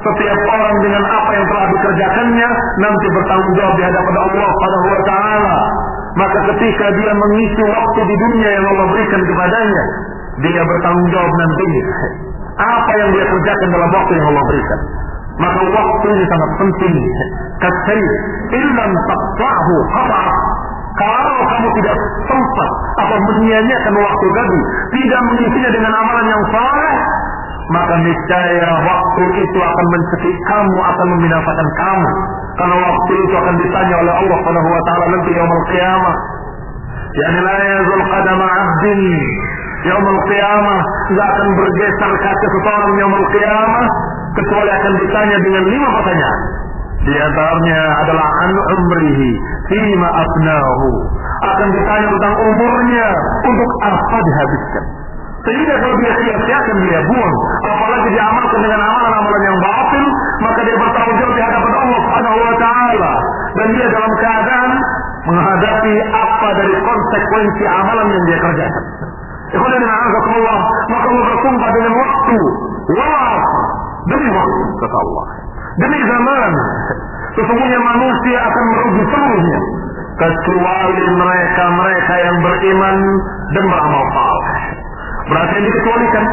setiap orang dengan apa yang telah dikerjakannya nanti bertanggung jawab di hadapan Allah Subhanahu wa taala. Maka ketika dia mengisi waktu di dunia yang Allah berikan kepadanya, dia bertanggung jawab nantinya apa yang dia kerjakan dalam waktu yang Allah berikan. Maka waktu ini sangat penting. Kasih illam taqta'hu qata'ah. Kalau kamu tidak sempat atau menyia-nyiakan waktu tadi, tidak mengisinya dengan amalan yang saleh, maka niscaya waktu itu akan mencekik kamu, akan membinasakan kamu. Karena waktu itu akan ditanya oleh Allah Subhanahu wa taala nanti yaumul qiyamah. Yani la yazul qadama 'abdin yaumul qiyamah, enggak akan bergeser kaki seseorang yaumul qiyamah kecuali akan ditanya dengan 5 pertanyaan. Di antaranya adalah an umrihi fima afnahu, akan ditanya tentang umurnya, untuk apa dihabiskan. Sehingga kalau dia sia-siakan, dia buang, apalagi diamalkan dengan amalan-amalan yang batil, maka dia bertanggung jawab di hadapan Allah Subhanahu wa taala, dan dia dalam keadaan menghadapi apa dari konsekuensi amalan yang dia kerjakan. Ikhwanan a'azakumullah, maka Allah bersumpah dengan waktu, demi waktu, kata Allah, demi zaman. Sesungguhnya manusia akan merugi seluruhnya kecuali mereka yang beriman dan beramal saleh. Berarti yang dikecualikan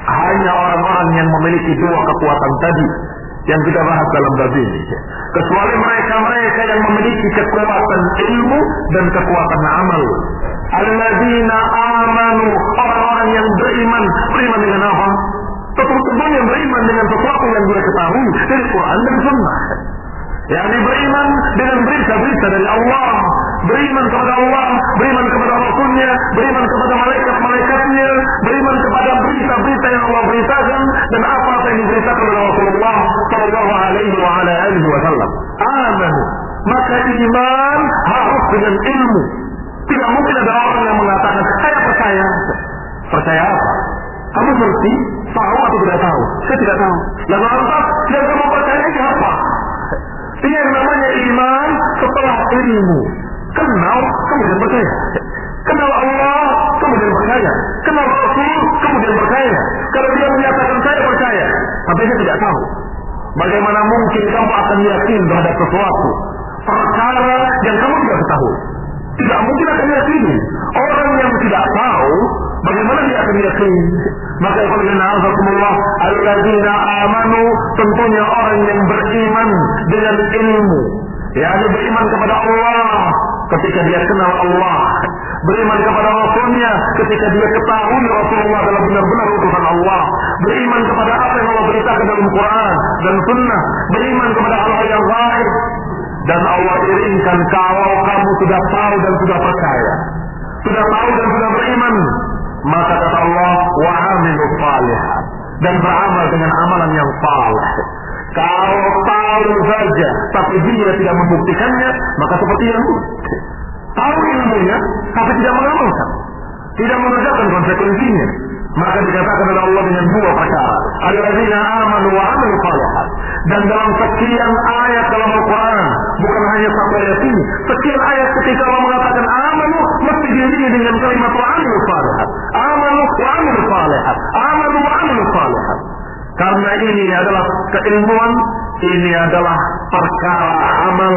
hanya orang-orang yang memiliki 2 kekuatan tadi yang kita bahas dalam bab ini. Kecuali mereka yang memiliki kekuatan ilmu dan kekuatan amal. Alladzina amanu, orang-orang yang beriman dengan apa? Tentunya beriman dengan sesuatu yang dia ketahui dari Quran dan Sunnah. Yani beriman dengan berita-berita dari Allah, beriman kepada Allah, beriman kepada Rasulnya, beriman kepada malaikat-malaikatnya, beriman kepada berita-berita yang Allah beritakan dan apa yang diberitakan oleh Rasulullah sallallahu alaihi wa ala alihi wasallam. Aman. Maka iman harus dengan ilmu. Tidak mungkin ada orang yang mengatakan saya percaya. Percaya apa? Kamu ngerti? Tahu atau tidak tahu? Saya tidak tahu. Lalu lantas yang kamu percaya ini apa? Ini yang namanya iman ilmu. Kenal kemudian percaya. Kenal Allah kemudian percaya. Kenal Rasul kemudian percaya. Kalau dia menyatakan saya percaya, tapi saya tidak tahu. Bagaimana mungkin kamu akan yakin terhadap sesuatu perkara yang kamu tidak ketahui? Tidak mungkin akan yakin. Orang yang tidak tahu, bagaimana dia akan yakin? Maka Allah, alladzina amanu, tentunya orang yang beriman dengan ilmu, yakni beriman kepada Allah ketika dia kenal Allah, beriman kepada Rasulnya ketika dia ketahui Rasulullah adalah benar-benar utusan Allah, beriman kepada apa yang Allah beritakan dalam Quran dan Sunnah, beriman kepada hal-hal yang gaib. Dan Allah iringkan kalau kamu sudah tahu dan sudah percaya, sudah tahu dan sudah beriman, maka kata Allah, wa amilus shalihat, dan beramal dengan amalan yang saleh. Kalau tahu saja tapi dia tidak membuktikannya, maka seperti yang tahu ilmunya tapi tidak mengamalkan, tidak mengerjakan konsekuensinya, maka dikatakan oleh Allah dengan dua perkara, alladzina amanu wa amilus shalihat. Dan dalam sekian ayat dalam Al-Quran, bukan hanya satu ayat ini, sekian ayat ketika Allah mengatakan amanu, mesti diiringi dengan kalimat wa amilus shalihat. Amanu wa amilus shalihat. Amanu wa amilus shalihat. Karena ini adalah keilmuan, ini adalah perkara amal.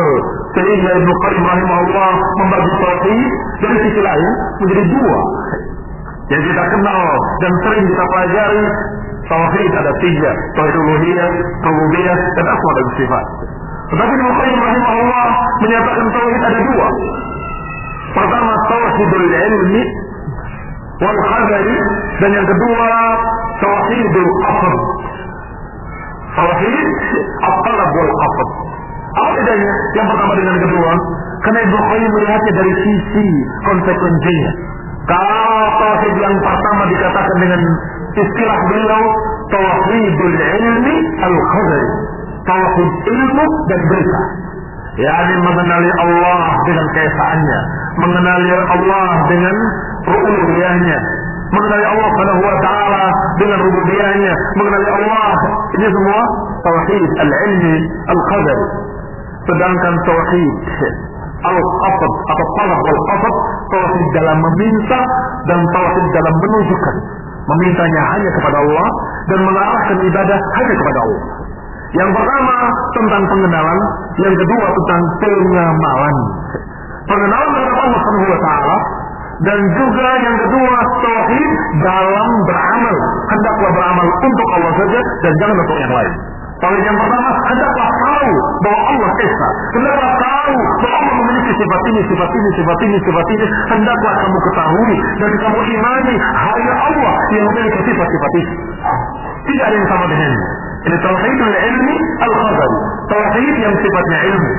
Sehingga Ibnu Qayyim rahimahullah membagi tauhid dari sisi lain menjadi dua yang kita kenal dan sering kita pelajari. Tauhid ada tiga, tauhid uluhiyah, rububiyah, dan asma dan sifat. Tetapi Ibnu Qayyim rahimahullah menyatakan tauhid ada dua. Pertama tauhidul ilmi wal qadari, dan yang kedua tauhidul qasd. Tauhid al-talab wal qasd. Apa bedanya yang pertama dengan yang kedua? Karena Ibnu Qayyim melihatnya dari sisi konsekuensinya. Kalau tauhid yang pertama dikatakan dengan istilah beliau tauhidul ilmi al-qadari, tauhid ilmu dan berita, yakni mengenali Allah dengan keesaannya, mengenali Allah dengan uluhiyahnya, mengenali Allah Subhanahu wa taala dengan rububiyahnya, mengenali Allah. Ini semua tauhid al-ilmi al-qadari. Sedangkan tauhid al-qasd atau talab wal qasd, tauhid dalam meminta dan tauhid dalam menunjukkan. Memintanya hanya kepada Allah dan mengarahkan ibadah hanya kepada Allah. Yang pertama tentang pengenalan, yang kedua tentang pengamalan. Pengenalan terhadap Allah Subhanahu wa taala, dan juga yang kedua tauhid dalam beramal. Hendaklah beramal untuk Allah saja dan jangan untuk yang lain. Tauhid yang pertama, hendaklah tahu bahwa Allah Esa. Hendaklah tahu bahwa Allah memiliki sifat ini, sifat ini, sifat ini, sifat ini. Hendaklah kamu ketahui dan kamu imani hanya Allah yang memiliki sifat-sifat ini. Tidak ada yang sama dengannya. Ini tauhidul ilmi al-qadari, tauhid yang sifatnya ilmu.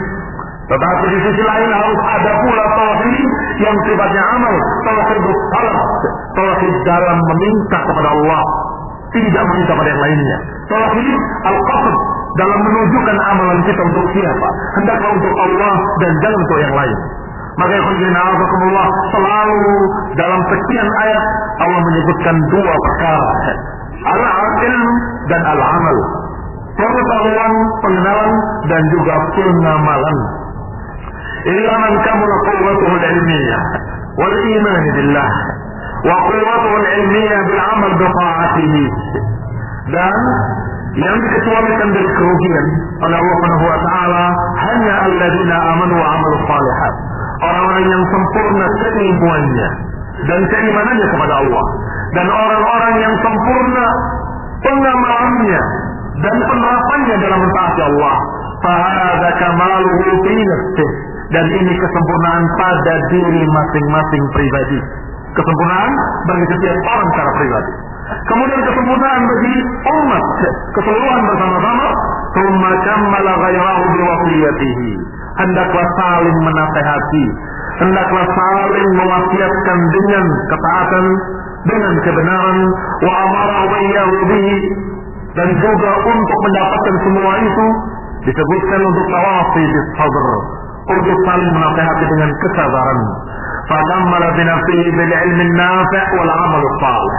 Tetapi di sisi lain harus ada pula tauhid yang sifatnya amal, tauhid talab, tauhid dalam meminta kepada Allah, tidak meminta pada yang lainnya. Tauhid al-qasd dalam menunjukkan amalan kita untuk siapa, hendaklah untuk Allah dan jangan untuk yang lain. Maka Allah selalu dalam sekian ayat Allah menyebutkan dua perkara, al-ilm dan al-amal, pengetahuan, pengenalan dan juga pengamalan. Illa man kamula quwwatuhu al-ilmiyah wal iman billah wa quwwatuhu al-ilmiyah bil amal bi ta'atihi. Dan yang dikecualikan dari kerugian oleh Allah Subhanahu wa taala hanya alladzina amanu wa amalus shalihat, orang-orang yang sempurna keilmuannya dan keimanannya kepada Allah, dan orang-orang yang sempurna pengamalannya dan penerapannya dalam mentaati Allah. Fahadza kamaluhu fi nafsihi, dan ini kesempurnaan pada diri masing-masing pribadi, kesempurnaan bagi setiap orang secara pribadi. Kemudian kesempurnaan bagi umat keseluruhan bersama-sama. Tsumma kammala ghairahu biwasiyatihi, hendaklah saling menasehati, hendaklah saling mewasiatkan dengan ketaatan, dengan kebenaran. Wa amara iyyahu bihi, dan juga untuk mendapatkan semua itu disebutkan untuk tawasi bis sabr, untuk saling menasehati dengan kesabaran. Fakammala bi nafsihi bil ilmi an-nafi' wal 'amal salih,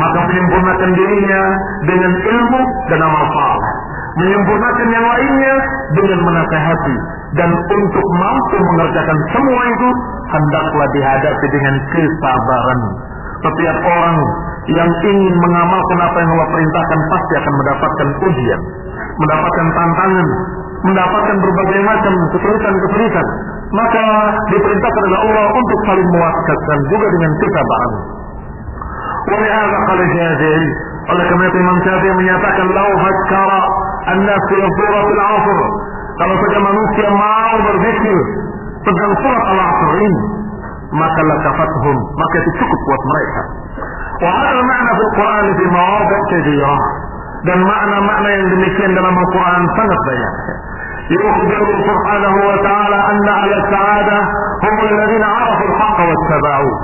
maka menyempurnakan dirinya dengan ilmu dan amal saleh. menyempurnakan yang lainnya dengan menasihati. Dan untuk mampu mengerjakan semua itu, hendaklah dihadapi dengan kesabaran. Setiap orang yang ingin mengamalkan apa yang Allah perintahkan pasti akan mendapatkan ujian, mendapatkan tantangan, mendapatkan berbagai macam kesulitan-kesulitan. Maka diperintahkan oleh Allah untuk saling mewasatkan juga dengan kesabaran. Walihada qala Syafi'i, oleh karena itu Imam Syafi'i menyatakan, lau fakkara an-nas fi suratil 'asr, kalau saja manusia mau berzikir tentang surat Al-'Asr ini, maka lakafathum, maka itu cukup buat mereka. Wa hadha ma'na fil Qur'an fi mawadhi' katsirah, dan makna-makna yang demikian dalam Al-Quran sangat banyak. Yukhbiru subhanahu wa ta'ala anna ala sa'adah hum alladhina 'arafu al-haqqa wattaba'uh.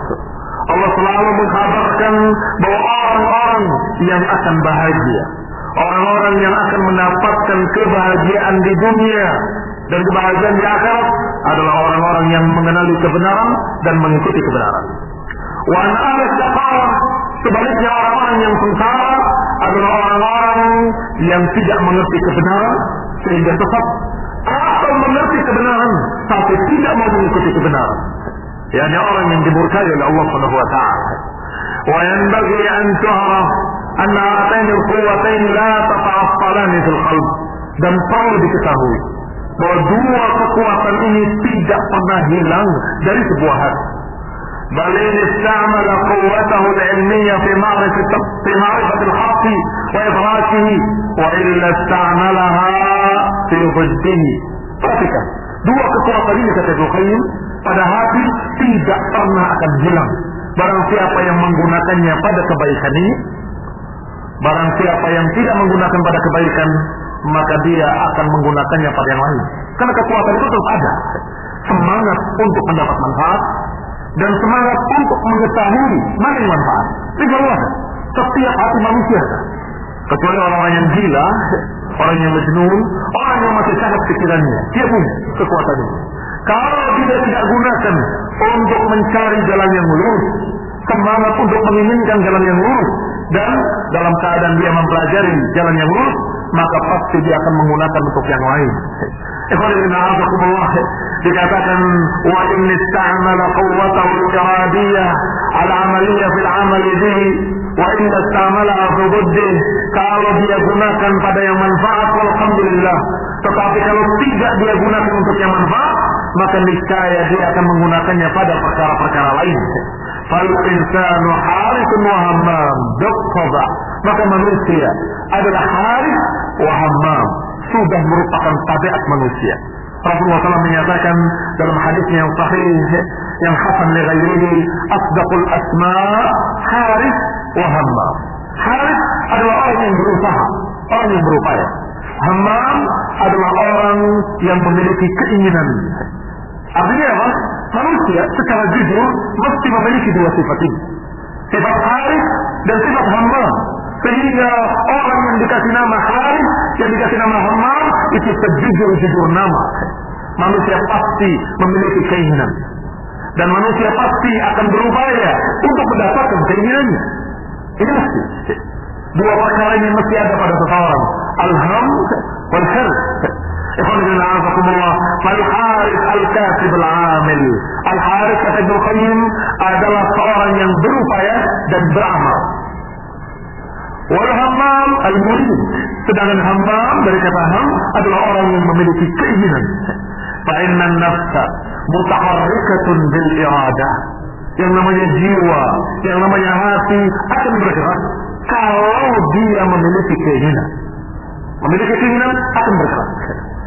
Allah selalu mengkabarkan bahwa orang-orang yang akan bahagia, orang-orang yang akan mendapatkan kebahagiaan di dunia dan kebahagiaan di akhirat adalah orang-orang yang mengenali kebenaran dan mengikuti kebenaran. Wa an al-shaqawah, sebaliknya orang-orang yang sengsara adalah orang-orang yang tidak mengerti kebenaran sehingga sesat, atau mengerti kebenaran tapi tidak mau mengikuti kebenaran. Yani orang yang dimurkai oleh Allah Subhanahu wa taala. Wa yanbaghi an tu'raf anna hataini al-quwwatain la tata'affalani fil qalb, dan perlu diketahui bahwa dua kekuatan ini tidak pernah hilang dari sebuah hati. بل إن استعمل قوته العلمية في معرفة الحق وإدراكه وإلا استعملها في ضده. Perhatikan, dua kekuatan ini kata Ibnu Qayyim pada hati tidak pernah akan hilang. Barang siapa yang menggunakannya pada kebaikan ini, barang siapa yang tidak menggunakan pada kebaikan, maka dia akan menggunakannya pada yang lain. Karena kekuatan itu terus ada. Semangat untuk mendapat manfaat dan semangat untuk mengetahui mana yang manfaat. Ini Allah, setiap hati manusia, kecuali orang-orang yang gila, orang yang majnun, orang yang masih sangat pikirannya, dia punya kekuatan ini. Kalau dia tidak gunakan untuk mencari jalan yang lurus, semangat untuk menginginkan jalan yang lurus, dan dalam keadaan dia mempelajari jalan yang lurus, maka pasti dia akan menggunakan untuk yang lain. Dikatakan wa in ista'mala quwwatahu al-iradiyah al-amaliyah fil 'amali bihi wa in ista'malaha fi dhiddih, kalau dia gunakan pada yang manfaat alhamdulillah, tetapi kalau tidak dia gunakan untuk yang manfaat, maka niscaya dia akan menggunakannya pada perkara-perkara lain. Fal insanu harithun wa hammam biqtada, maka manusia adalah harith wa hammam, sudah merupakan tabiat manusia. Rasulullah SAW menyatakan dalam hadisnya yang sahih, yang hasan li ghairihi, asdaqul asma' harith wa hammam. Harith adalah orang yang berusaha, orang yang berupaya. Hammam adalah orang yang memiliki keinginan. Artinya apa? Manusia secara jujur mesti memiliki dua sifat ini, sifat harith dan sifat hammam. Sehingga orang yang dikasih nama harith, yang dikasih nama hammam, itu sejujur-jujur nama. Manusia pasti memiliki keinginan, dan manusia pasti akan berupaya untuk mendapatkan keinginannya. Ini mesti. Dua perkara ini mesti ada pada seseorang, al-ham wal harith. Ikhwanuddin a'azakumullah, fal-harith al-kasib al-amil. Al-harith kata Ibnu Qayyim adalah seorang yang berupaya dan beramal. Wal-hammam al-murid, sedangkan hammam dari kata ham adalah orang yang memiliki keinginan. Fa'inna an-nafsa mutaharrikatun bil iradah. Yang namanya jiwa, yang namanya hati akan bergerak kalau dia memiliki keinginan. Memiliki keinginan akan bergerak.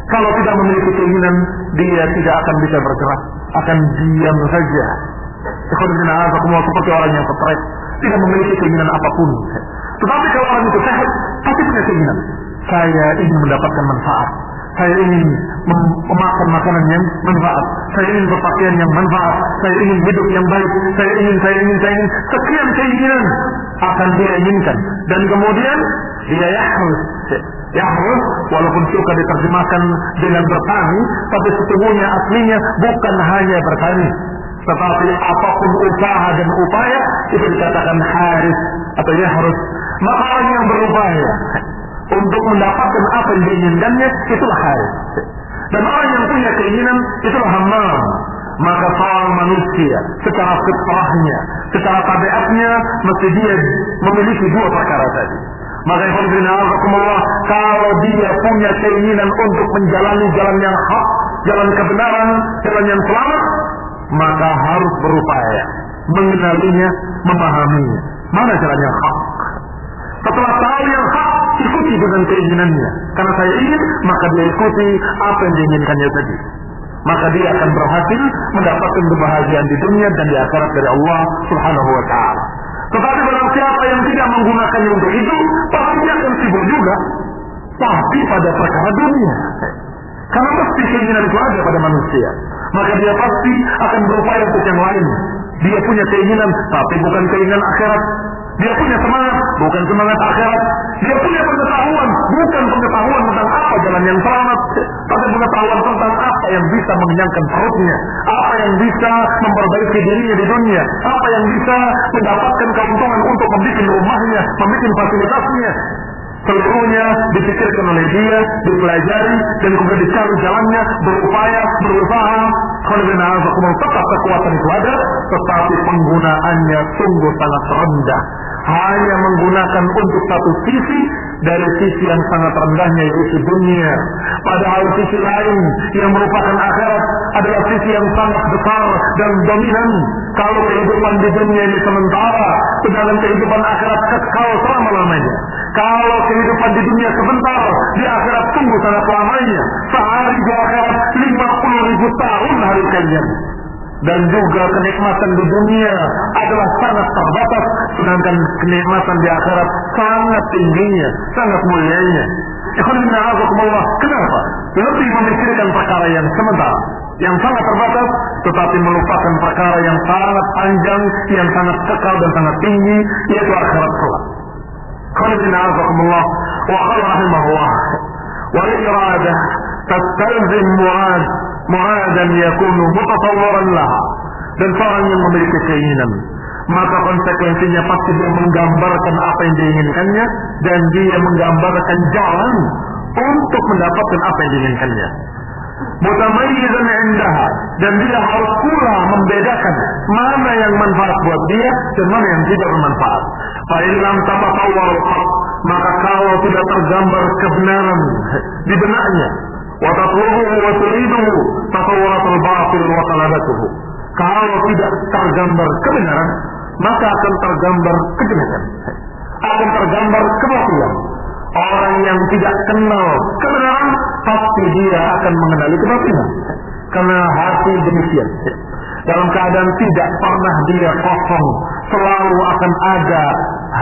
Kalau tidak memiliki keinginan, dia tidak akan bisa bergerak, akan diam saja. Seperti orang yang stres, tidak memiliki keinginan apapun. Tetapi kalau orang itu sehat, pasti punya keinginan. Saya ingin mendapatkan manfaat, saya ingin memakan makanan yang manfaat, saya ingin berpakaian yang manfaat, saya ingin hidup yang baik, saya ingin. Sekian keinginan akan dia inginkan. Dan kemudian dia yahrus, walaupun suka diterjemahkan dengan bertani, tapi sesungguhnya aslinya bukan hanya bertani, tetapi apapun usaha dan upaya itu dikatakan harith atau yahrus. Maka orang yang berupaya, untuk mendapatkan apa yang diinginkannya, itulah haris. Dan orang yang punya keinginan, itulah hammam. Maka seorang manusia secara fitrahnya, secara tabiatnya, mesti dia memiliki dua perkara tadi. Maka kalau dia punya keinginan untuk menjalani jalan yang hak, jalan kebenaran, jalan yang selamat, maka harus berupaya mengenalinya, memahaminya. Mana jalan yang hak? Setelah tahu yang hak, ikuti dengan keinginannya. Karena saya ingin, maka dia ikuti apa yang diinginkannya tadi. Maka dia akan berhasil mendapatkan kebahagiaan di dunia dan di akhirat dari Allah Subhanahu wa ta'ala. Tetapi barang siapa yang tidak menggunakannya untuk itu, pasti dia akan sibuk juga, tapi pada perkara dunia. Karena pasti keinginan itu ada pada manusia, maka dia pasti akan berupaya untuk yang lain. Dia punya keinginan, tapi bukan keinginan akhirat. Dia punya semangat, bukan semangat akhirat. Dia punya pengetahuan, bukan pengetahuan tentang apa jalan yang selamat, tapi pengetahuan tentang apa yang bisa mengenyangkan perutnya, apa yang bisa memperbaiki dirinya di dunia, apa yang bisa mendapatkan keuntungan untuk membuat rumahnya, membuat fasilitasnya. Seluruhnya dipikirkan oleh dia, dipelajari, dan kemudian dicari jalannya, berupaya, berusaha. Tetap kekuatan itu ada, tetapi penggunaannya sungguh sangat rendah. Hanya menggunakan untuk satu sisi dari sisi yang sangat rendahnya, yaitu dunia. Padahal sisi lain yang merupakan akhirat adalah sisi yang sangat besar dan dominan. Kalau kehidupan di dunia ini sementara, sedangkan kehidupan akhirat kekal selama-lamanya. Kalau kehidupan di dunia sebentar, di akhirat sungguh sangat lamanya. Sehari di akhirat 50.000 tahun hari kalian. Dan juga kenikmatan di dunia adalah sangat terbatas, sedangkan kenikmatan di akhirat sangat tingginya, sangat mulianya. Kenapa? Lebih memikirkan perkara yang sementara, yang sangat terbatas, tetapi melupakan perkara yang sangat panjang, yang sangat kekal dan sangat tinggi, yaitu akhirat kelak. وقال رحمه الله والإرادة تستلزم مرادا يكون متصورا لها. Dan seorang yang memiliki keinginan, maka konsekuensinya pasti dia menggambarkan apa yang diinginkannya, dan dia menggambarkan jalan untuk mendapatkan apa yang diinginkannya. Mutamayyizan indaha, dan dia harus pula membedakan mana yang manfaat buat dia dan mana yang tidak bermanfaat. Fa in lam tatasawwar al-haq, maka kalau tidak tergambar kebenaran di benaknya, wa tatlubuhu wa turiduhu tasawwurat al-batil wa qalabatuhu. Kalau tidak tergambar kebenaran, maka akan tergambar kejelekan, akan tergambar kebatilan. Orang yang tidak kenal kebenaran, pasti dia akan mengenali kebatilan. Karena hati demikian, dalam keadaan tidak pernah dia kosong, selalu akan ada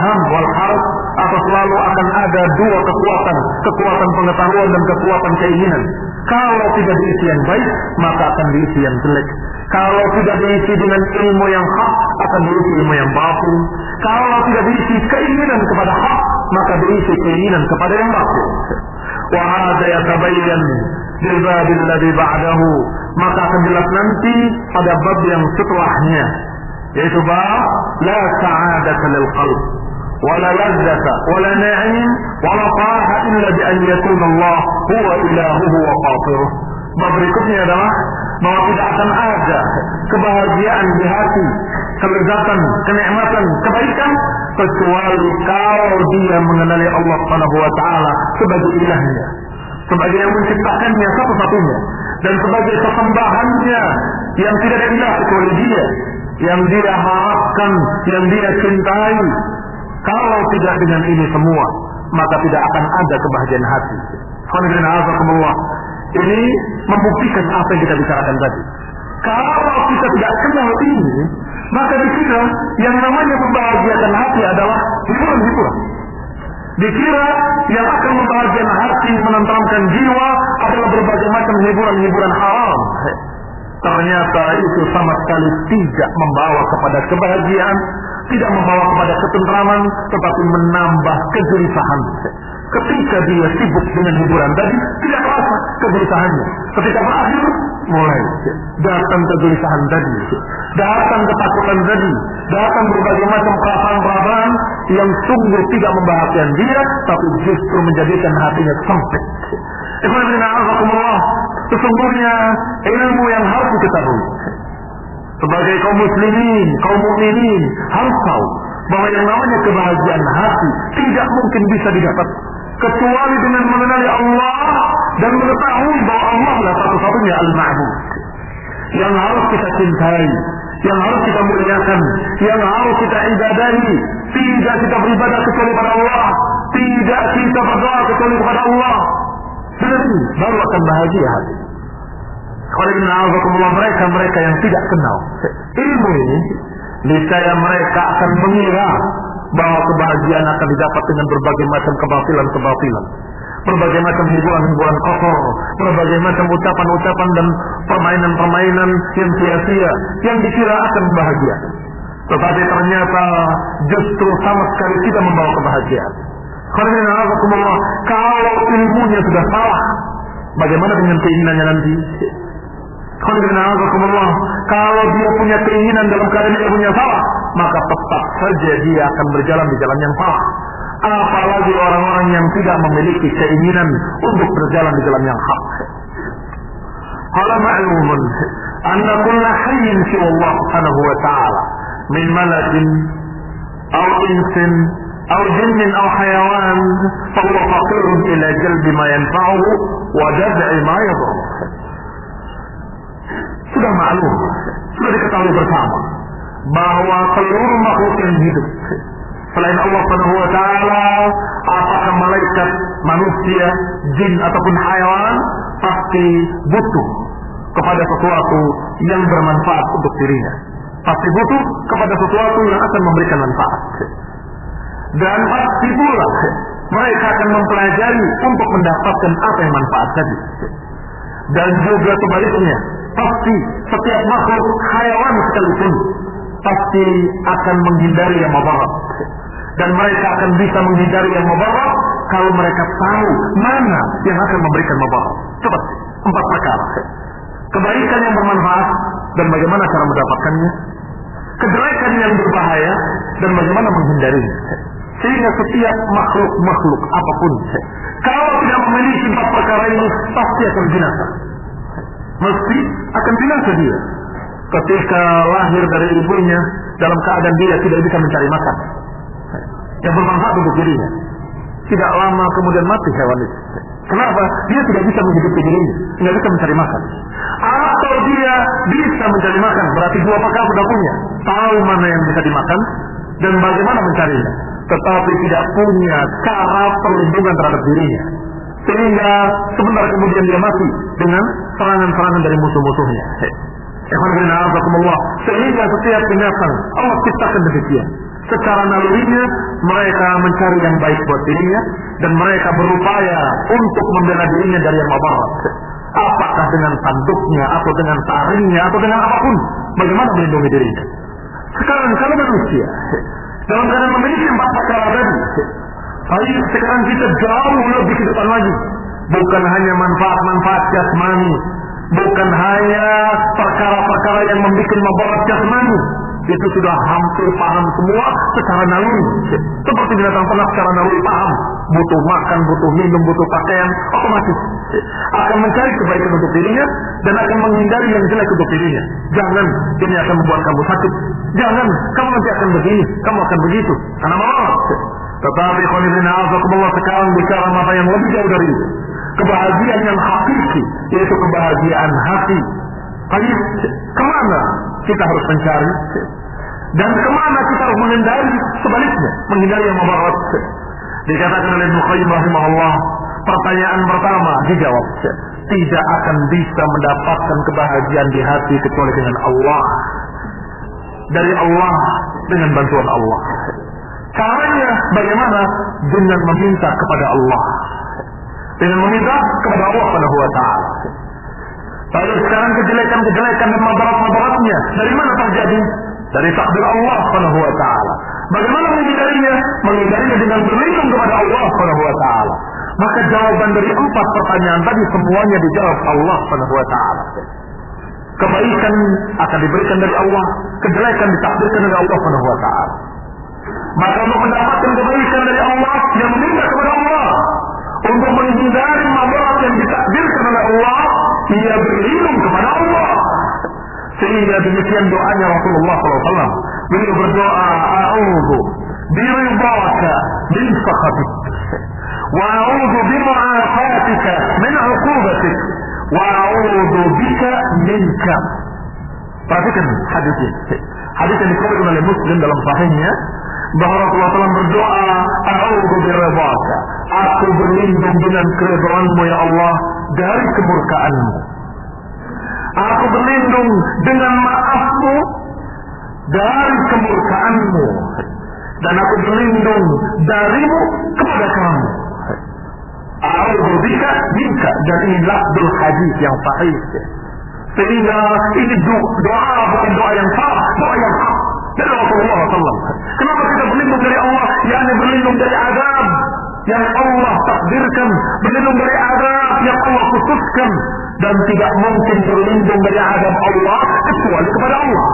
ham wal harf, atau selalu akan ada dua kekuatan, kekuatan pengetahuan dan kekuatan keinginan. Kalau tidak diisi yang baik, maka akan diisi yang jelek. Kalau tidak diisi dengan ilmu yang hak, akan diisi ilmu yang batil. Kalau tidak diisi keinginan kepada hak, maka diisi keinginan kepada yang batil. Wa hadza yatabayyan bil bab alladhi ba'dahu, maka akan jelas nanti pada bab yang setelahnya, yaitu bab la sa'adata lil qalb wala ladzata wala na'im wala taha illa bi an yakuna Allah huwa ilahuhu wa fatiruh. Bab berikutnya adalah bahwa tidak akan ada kebahagiaan di hati, kelezatan, kenikmatan, kebaikan, kecuali kalau dia mengenali Allah Subhanahu wa ta'ala sebagai ilahnya, sebagai yang menciptakannya satu-satunya, dan sebagai sesembahannya yang tidak ada ilah kecuali dia, yang dia harapkan, yang dia cintai. Kalau tidak dengan ini semua, maka tidak akan ada kebahagiaan hati. Ini membuktikan apa yang kita bicarakan tadi. Kalau kita tidak kenal ini, maka dikira yang namanya membahagiakan hati adalah hiburan-hiburan. Dikira yang akan membahagiakan hati, menenteramkan jiwa adalah berbagai macam hiburan-hiburan haram. Ternyata itu sama sekali tidak membawa kepada kebahagiaan, tidak membawa kepada ketentraman, tetapi menambah kegelisahan. Ketika dia sibuk dengan hiburan tadi, tidak terasa kegelisahannya. Ketika berakhir, mulai datang kegelisahan tadi, datang ketakutan tadi, datang berbagai macam perasaan-perasaan yang sungguh tidak membahagiakan dia, tapi justru menjadikan hatinya sempit. Sesungguhnya ilmu yang harus diketahui sebagai kaum muslimin, kaum mukminin harus tahu bahwa yang namanya kebahagiaan hati tidak mungkin bisa didapat kecuali dengan mengenali Allah dan mengetahui bahwa Allah adalah satu-satunya al-ma'bud yang harus kita cintai, yang harus kita muliakan, yang harus kita ibadahi. Tidak kita beribadah kecuali kepada Allah, tidak kita berdoa kecuali kepada Allah. Baru akan bahagia hati. Mereka yang tidak kenal ilmu ini, niscaya mereka akan mengira bahwa kebahagiaan akan didapat dengan berbagai macam kebatilan, berbagai macam hiburan-hiburan kotor, berbagai macam ucapan-ucapan dan permainan-permainan yang sia-sia yang dikira akan bahagia. Tetapi ternyata justru sama sekali tidak membawa kebahagiaan. Kalau ilmunya sudah salah, bagaimana dengan keinginannya nanti? Kalau dia punya keinginan dalam keadaan ilmunya salah, maka tetap saja dia akan berjalan di jalan yang salah. Apalagi orang-orang yang tidak memiliki keinginan untuk berjalan di jalan yang hak. Qala ma'lumun anna kulla hayyin siwa Allah subhanahu wa ta'ala min malakin aw insin aw jinnin aw hayawan fa huwa faqirun ila jalbi ma yanfa'uhu wa daf'i ma yadurruh. Sudah maklum, sudah diketahui bersama bahwa seluruh makhluk yang hidup selain Allah Subhanahu wa taala, apakah malaikat, manusia, jin ataupun hayawan, pasti butuh kepada sesuatu yang bermanfaat untuk dirinya. Pasti butuh kepada sesuatu yang akan memberikan manfaat. Dan pasti pula mereka akan mempelajari untuk mendapatkan apa yang manfaat tadi. Dan juga sebaliknya, pasti setiap makhluk hayawan sekalipun pasti akan menghindari yang mudarat. Dan mereka akan bisa menghindari yang mudarat kalau mereka tahu mana yang akan memberikan mudarat. Cepat, 4 perkara. Kebaikan yang bermanfaat dan bagaimana cara mendapatkannya. Kejelekan yang berbahaya dan bagaimana menghindarinya. Sehingga setiap makhluk apapun, kalau tidak memiliki 4 perkara ini, pasti akan binasa. Mesti akan binasa dia. Ketika lahir dari ibunya dalam keadaan dia tidak bisa mencari makan yang bermanfaat untuk dirinya, tidak lama kemudian mati hewan itu. Kenapa? Dia tidak bisa menghidupi dirinya, tidak bisa mencari makan. Atau dia bisa mencari makan, berarti 2 perkara sudah punya, tahu mana yang bisa dimakan dan bagaimana mencarinya, tetapi tidak punya cara perlindungan terhadap dirinya, sehingga sebentar kemudian dia mati dengan serangan-serangan dari musuh-musuhnya. Sehingga setiap binatang Allah ciptakan demikian. Secara nalurinya mereka mencari yang baik buat dirinya dan mereka berupaya untuk membela dirinya dari yang mudarat. Apakah dengan tanduknya atau dengan taringnya atau dengan apapun, bagaimana melindungi dirinya. Sekarang kalau manusia dalam keadaan memiliki 4 perkara tadi, sekarang kita jauh lebih ke depan lagi. Bukan hanya manfaat-manfaat jasmani, bukan hanya perkara-perkara yang membuat mudarat jasmani, itu sudah hampir paham semua secara naluri. Seperti binatang ternak secara naluri paham, butuh makan, butuh minum, butuh pakaian, otomatis akan mencari kebaikan untuk dirinya dan akan menghindari yang jelek untuk dirinya. Jangan, ini akan membuat kamu sakit. Jangan, kamu nanti akan begini, kamu akan begitu. Karena maaf. Tetapi sekarang bicara apa yang lebih jauh dari itu. Kebahagiaan yang hakiki, yaitu kebahagiaan hati. Tapi kemana kita harus mencari? Dan kemana kita harus menghindari? Sebaliknya, menghindari yang mudarat. Dikatakan oleh Ibnu Qayyim rahimahullah, pertanyaan pertama dijawab, tidak akan bisa mendapatkan kebahagiaan di hati kecuali dengan Allah. Dari Allah, dengan bantuan Allah. Caranya bagaimana? Dengan meminta kepada Allah. Dengan meminta kepada Allah Subhanahu wa taala. Lalu sekarang kejelekan-kejelekan dan mudarat-mudaratnya dari mana terjadi? Dari takdir Allah Subhanahu wa taala. Bagaimana menghindarinya? Menghindarinya dengan berlindung kepada Allah Subhanahu wa taala. Maka jawaban dari 4 pertanyaan tadi semuanya dijawab Allah Subhanahu wa taala. Kebaikan akan diberikan dari Allah, kejelekan ditakdirkan dari Allah Subhanahu wa taala. Maka untuk mendapatkan kebaikan dari Allah, yang meminta kepada Allah untuk menghindari madarat yang ditakdirkan oleh Allah, ia berlindung kepada Allah. Sehingga demikian doanya Rasulullah SAW. Beliau berdoa, a'udzu biridhaka min sakhatik, wa a'udzu bimu'afatika min 'uqubatik, wa a'udzu bika minka. Perhatikan hadis ini. Hadis yang dikeluarkan oleh Muslim dalam sahihnya, bahwa Rasulullah SAW berdoa, a'udzu biridhaka, aku berlindung dengan keridhaan-Mu ya Allah dari kemurkaan-Mu. Aku berlindung dengan maaf-Mu dari kemurkaan-Mu, dan aku berlindung dari-Mu kepada Kamu. A'udzu bika minka, dan ini lafzul hadis yang sahih. Sehingga ini doa bukan doa yang salah, doa yang hak dari Rasulullah SAW. Kenapa kita berlindung dari Allah? Yakni berlindung dari azab yang Allah takdirkan, berlindung dari azab yang Allah khususkan, dan tidak mungkin berlindung dari azab Allah kecuali kepada Allah.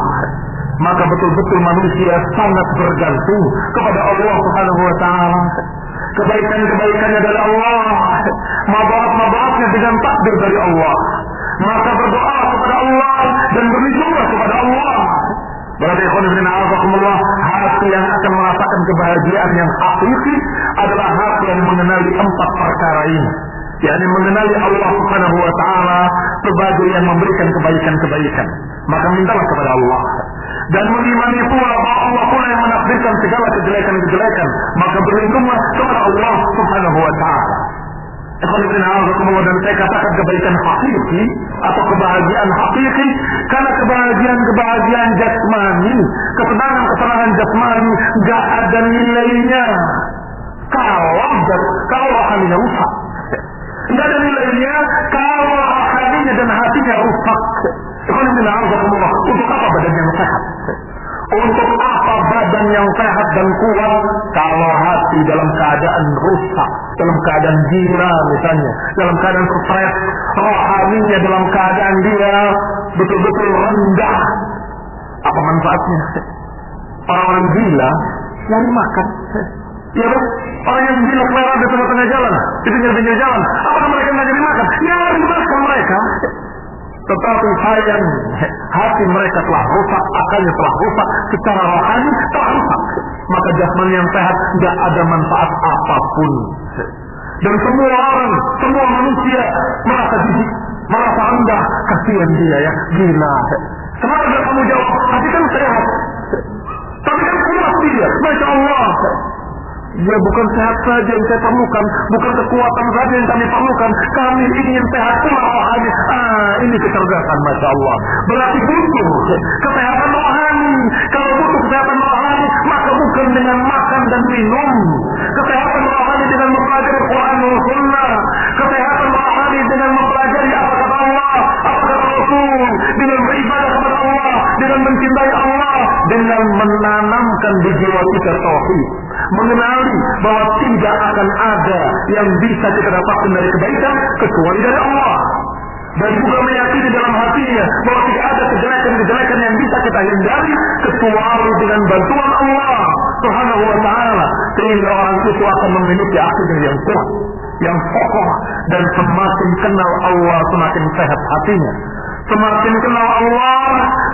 Maka betul-betul manusia sangat bergantung kepada Allah Subhanahu wa taala. Kebaikan-kebaikannya dari Allah, madarat-madaratnya dengan takdir dari Allah. Maka berdoa kepada Allah dan berlindunglah kepada Allah. Berarti hati yang akan merasakan kebahagiaan yang hakiki adalah hati yang mengenali 4 perkara ini. yakni mengenali Allah Subhanahu wa taala sebagai yang memberikan kebaikan-kebaikan. Maka mintalah kepada Allah dan mengimani pula bahwa Allah pula yang menakdirkan segala kejelekan-kejelekan. Maka berlindunglah kepada Allah Subhanahu wa taala. Dan saya katakan kebaikan hakiki atau kebahagiaan hakiki karena kebahagiaan jasmani, kesenangan jasmani gak ada nilainya kalau rohaninya rusak. Gak ada nilainya kalau rohaninya dan hatinya rusak. Untuk apa badan yang sehat? Untuk apa badan yang sehat dan kuat kalau hati dalam keadaan rusak, dalam keadaan gila misalnya, dalam keadaan stres, rohaninya dalam keadaan dia betul-betul rendah? Apa manfaatnya? Orang gila nyari makan, ya kan? Orang yang gila kelewat di tengah-tengah jalan, di pinggir-pinggir jalan, apakah mereka nggak nyari makan? Nyari makan mereka. Tetapi sayang, hati mereka telah rusak, akalnya telah rusak, secara rohani telah rusak. Maka jasmani yang sehat tidak ada manfaat apapun. Dan semua orang, semua manusia merasa jijik, merasa rendah. Kasihan dia ya, gila. Kenapa tidak kamu jawab? Hati kan sehat. Tapi kan kuat dia, Masya Allah. Ya bukan sehat saja yang saya perlukan, bukan kekuatan saja yang kami perlukan. Kami ingin sehat pula rohani. Ini kecerdasan, Masya Allah. Berarti butuh kesehatan rohani. Kalau butuh kesehatan rohani, maka bukan dengan makan dan minum. Kesehatan rohani dengan mempelajari Quran dan Sunnah. Kesehatan rohani dengan mempelajari apa kata Allah, apa kata Rasul, dengan beribadah kepada Allah, dengan mencintai Allah, dengan menanamkan di jiwa kita tauhid. Mengenali bahwa tidak akan ada yang bisa kita dapatkan dari kebaikan kecuali dari Allah, dan juga meyakini dalam hatinya bahwa tidak ada kejelekan-kejelekan yang bisa kita hindari kecuali dengan bantuan Allah Subhanahu wa taala. Sehingga orang itu akan memiliki akidah yang kuat, yang kokoh, dan semakin kenal Allah semakin sehat hatinya. Semakin kenal Allah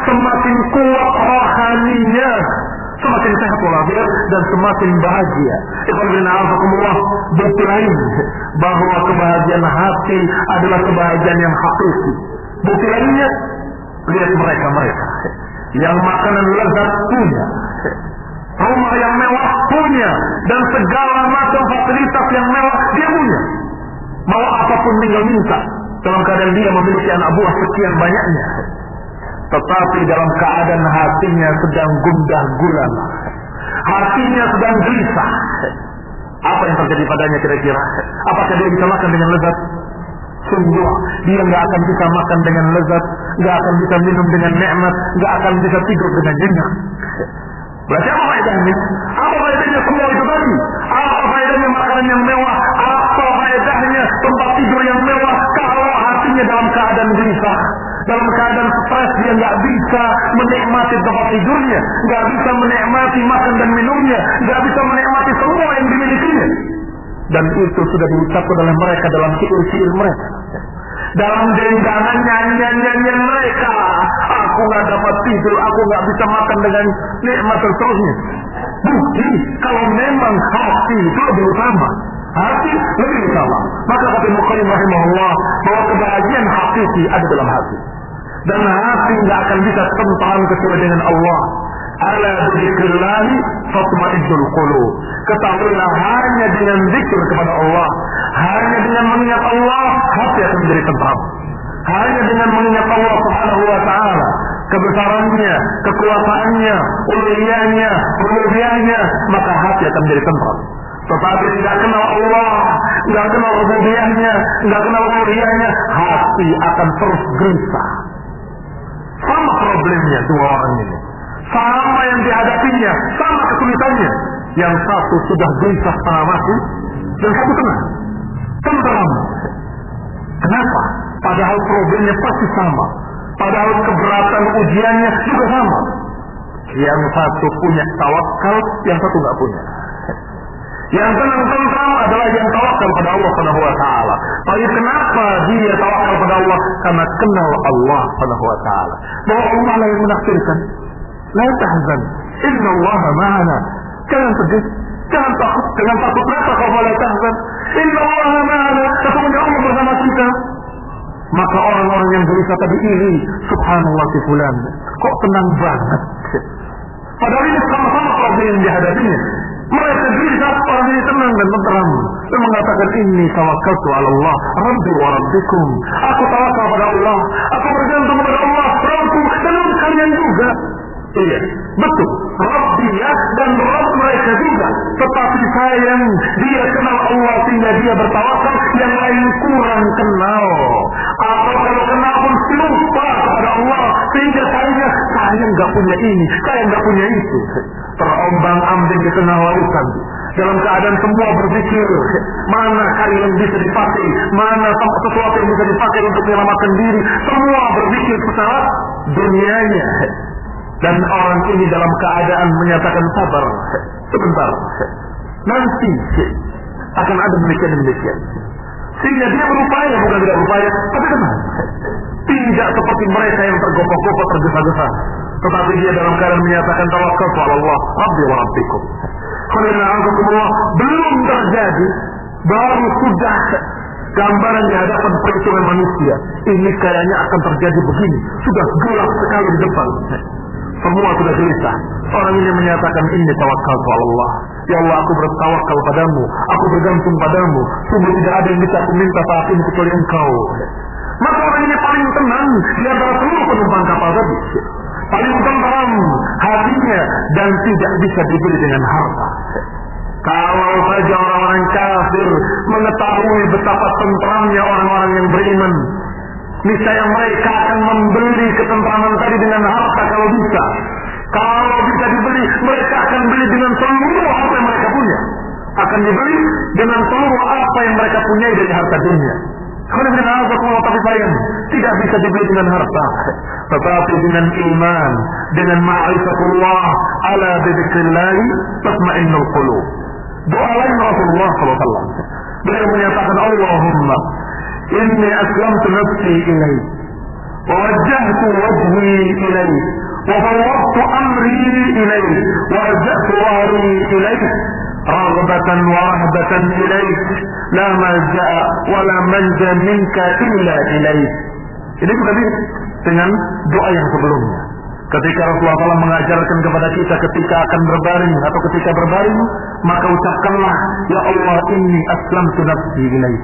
semakin kuat rohaninya, semakin sehat walafiat dan semakin bahagia. Bukti lain bahwa kebahagiaan hati adalah kebahagiaan yang hakiki. Bukti lainnya, lihat mereka yang makanan lezat punya, rumah yang mewah punya, dan segala macam fasilitas yang mewah dia punya. Mau apapun tinggal minta, dalam keadaan dia memiliki anak buah sekian banyaknya. Tetapi dalam keadaan hatinya sedang gundah gulana, hatinya sedang gelisah. Apa yang terjadi padanya kira-kira? Apakah dia bisa makan dengan lezat? Sungguh dia nggak akan bisa makan dengan lezat, nggak akan bisa minum dengan nikmat, nggak akan bisa tidur dengan nyenyak. Berarti apa faedahnya? Apa faedahnya semua itu tadi? Apa faedahnya makanan yang mewah? Apa faedahnya tempat tidur yang mewah kalau hatinya hatinya dalam keadaan gelisah, dalam keadaan stres, dia nggak bisa menikmati tempat tidurnya, nggak bisa menikmati makan dan minumnya, nggak bisa menikmati semua yang dimilikinya. Dan itu sudah diucapkan oleh mereka dalam syair-syair mereka, dalam dendana nyanyian mereka. Aku nggak dapat tidur, aku nggak bisa makan dengan nikmat dan seterusnya. Bukti kalau memang hati itu lebih utama, hati lebih utama. Maka kata Muqayyim rahimahullah bahwa kebahagiaan hakiki ada dalam hati, dan hati nggak akan bisa tentram kecuali dengan Allah. Ala dzikrillah tatma'innul qulub. Ketahuilah hanya dengan zikir kepada Allah, hanya dengan mengingat Allah, hati akan menjadi tentram. Hanya dengan mengingat Allah Subhanahu wa taala, kebesarannya, kekuasaannya, uluhiyahnya, rububiyahnya, maka hati akan menjadi tentram. Tetapi tidak kenal Allah, tidak kenal rububiyahnya, tidak kenal uluhiyahnya, hati akan terus gelisah. Sama problemnya dua orang ini, sama yang dihadapinya, sama kesulitannya. Yang satu sudah gelisah setengah mati, yang satu tentram. Kenapa? Padahal problemnya pasti sama, padahal keberatan ujiannya juga sama. Yang satu punya tawakal, yang satu nggak punya. Yang tenang-tentram adalah yang tawakal pada Allah Subhanahu wa taala. Tapi kenapa dia tawakal pada Allah? Karena kenal Allah Subhanahu wa taala, bahwa Allah lah yang menakdirkan. La tahzan, inna Allah ma'ana. Jangan sedih, jangan takut, kenapa kau la tahzan? Inna Allah ma'ana, sesungguhnya Allah bersama kita. Maka orang-orang yang gelisah tadi ini, subhanallah si fulan, kok tenang banget. Padahal ini sama-sama problem yang dihadapinya. Mereka gelisah, orang ini tenang dan tenteram. Dan mengatakan, inni tawakkaltu ala Allah, Rabbi wa Rabbikum. Aku tawakal pada Allah, aku bergantung kepada Allah, Rabbku, dan kalian juga. Iya, betul. Rabb dia dan Rabb mereka juga. Tetapi sayang, dia kenal Allah sehingga dia bertawakal, yang lain kurang kenal. Atau kalau kenal pun lupa kepada Allah, sehingga saya nggak punya ini, saya nggak punya itu. Terombang-ambing di tengah lautan, dalam keadaan semua berpikir mana kayu yang bisa dipakai, mana sesuatu yang bisa dipakai untuk menyelamatkan diri. Semua berpikir secara dunianya. Dan orang ini dalam keadaan menyatakan sabar, sebentar, nanti akan ada demikian. Sehingga dia berupaya, bukan tidak berupaya, tapi tenang. Tidak seperti mereka yang tergopoh-gopoh, tergesa-gesa, tetapi dia dalam keadaan menyatakan tawakal kepada Allah, Rabbi wa Rabbikum. Belum terjadi, baru sudah gambaran di hadapan perhitungan manusia. Ini kayaknya akan terjadi begini, sudah gelap sekali di depan. Semua sudah gelisah. Orang ini menyatakan, inni tawakkaltu ala Allah. Ya Allah, aku bertawakal padamu, aku bergantung padamu. Sungguh tidak ada yang bisa aku minta saat ini kecuali Engkau. Maka orang ini paling tenang di antara seluruh penumpang kapal tadi. Paling tenang hatinya dan tidak bisa dibeli dengan harta. Kalau saja orang-orang kafir mengetahui betapa tentramnya orang-orang yang beriman, niscaya mereka akan membeli ketentraman tadi dengan harta kalau bisa. Kalau bisa dibeli, mereka akan beli dengan seluruh apa yang mereka punya. Akan dibeli dengan seluruh apa yang mereka punyai dari harta dunia. Tapi sayang, tidak bisa dibeli dengan harta, tetapi dengan iman, dengan ma'rifatullah, ala bidzikrillah tatma'innul qulub. Doa lain Rasulullah SAW, beliau menyatakan, Allahumma inni aslamtu nafsi ilaik, wa wajjahtu wajhi ilaik, wa fawwadtu amri ilaik, wa raja'tu dhahri ilaik, raghbatan wa rahbatan ilaik, la malja'a wa la manja minka illa ilaik. Ini juga dengan doa yang sebelumnya. Ketika Rasulullah SAW mengajarkan kepada kita ketika akan berbaring atau ketika berbaring, maka ucapkanlah, ya Allah, inni aslamtu nafsi ilaik.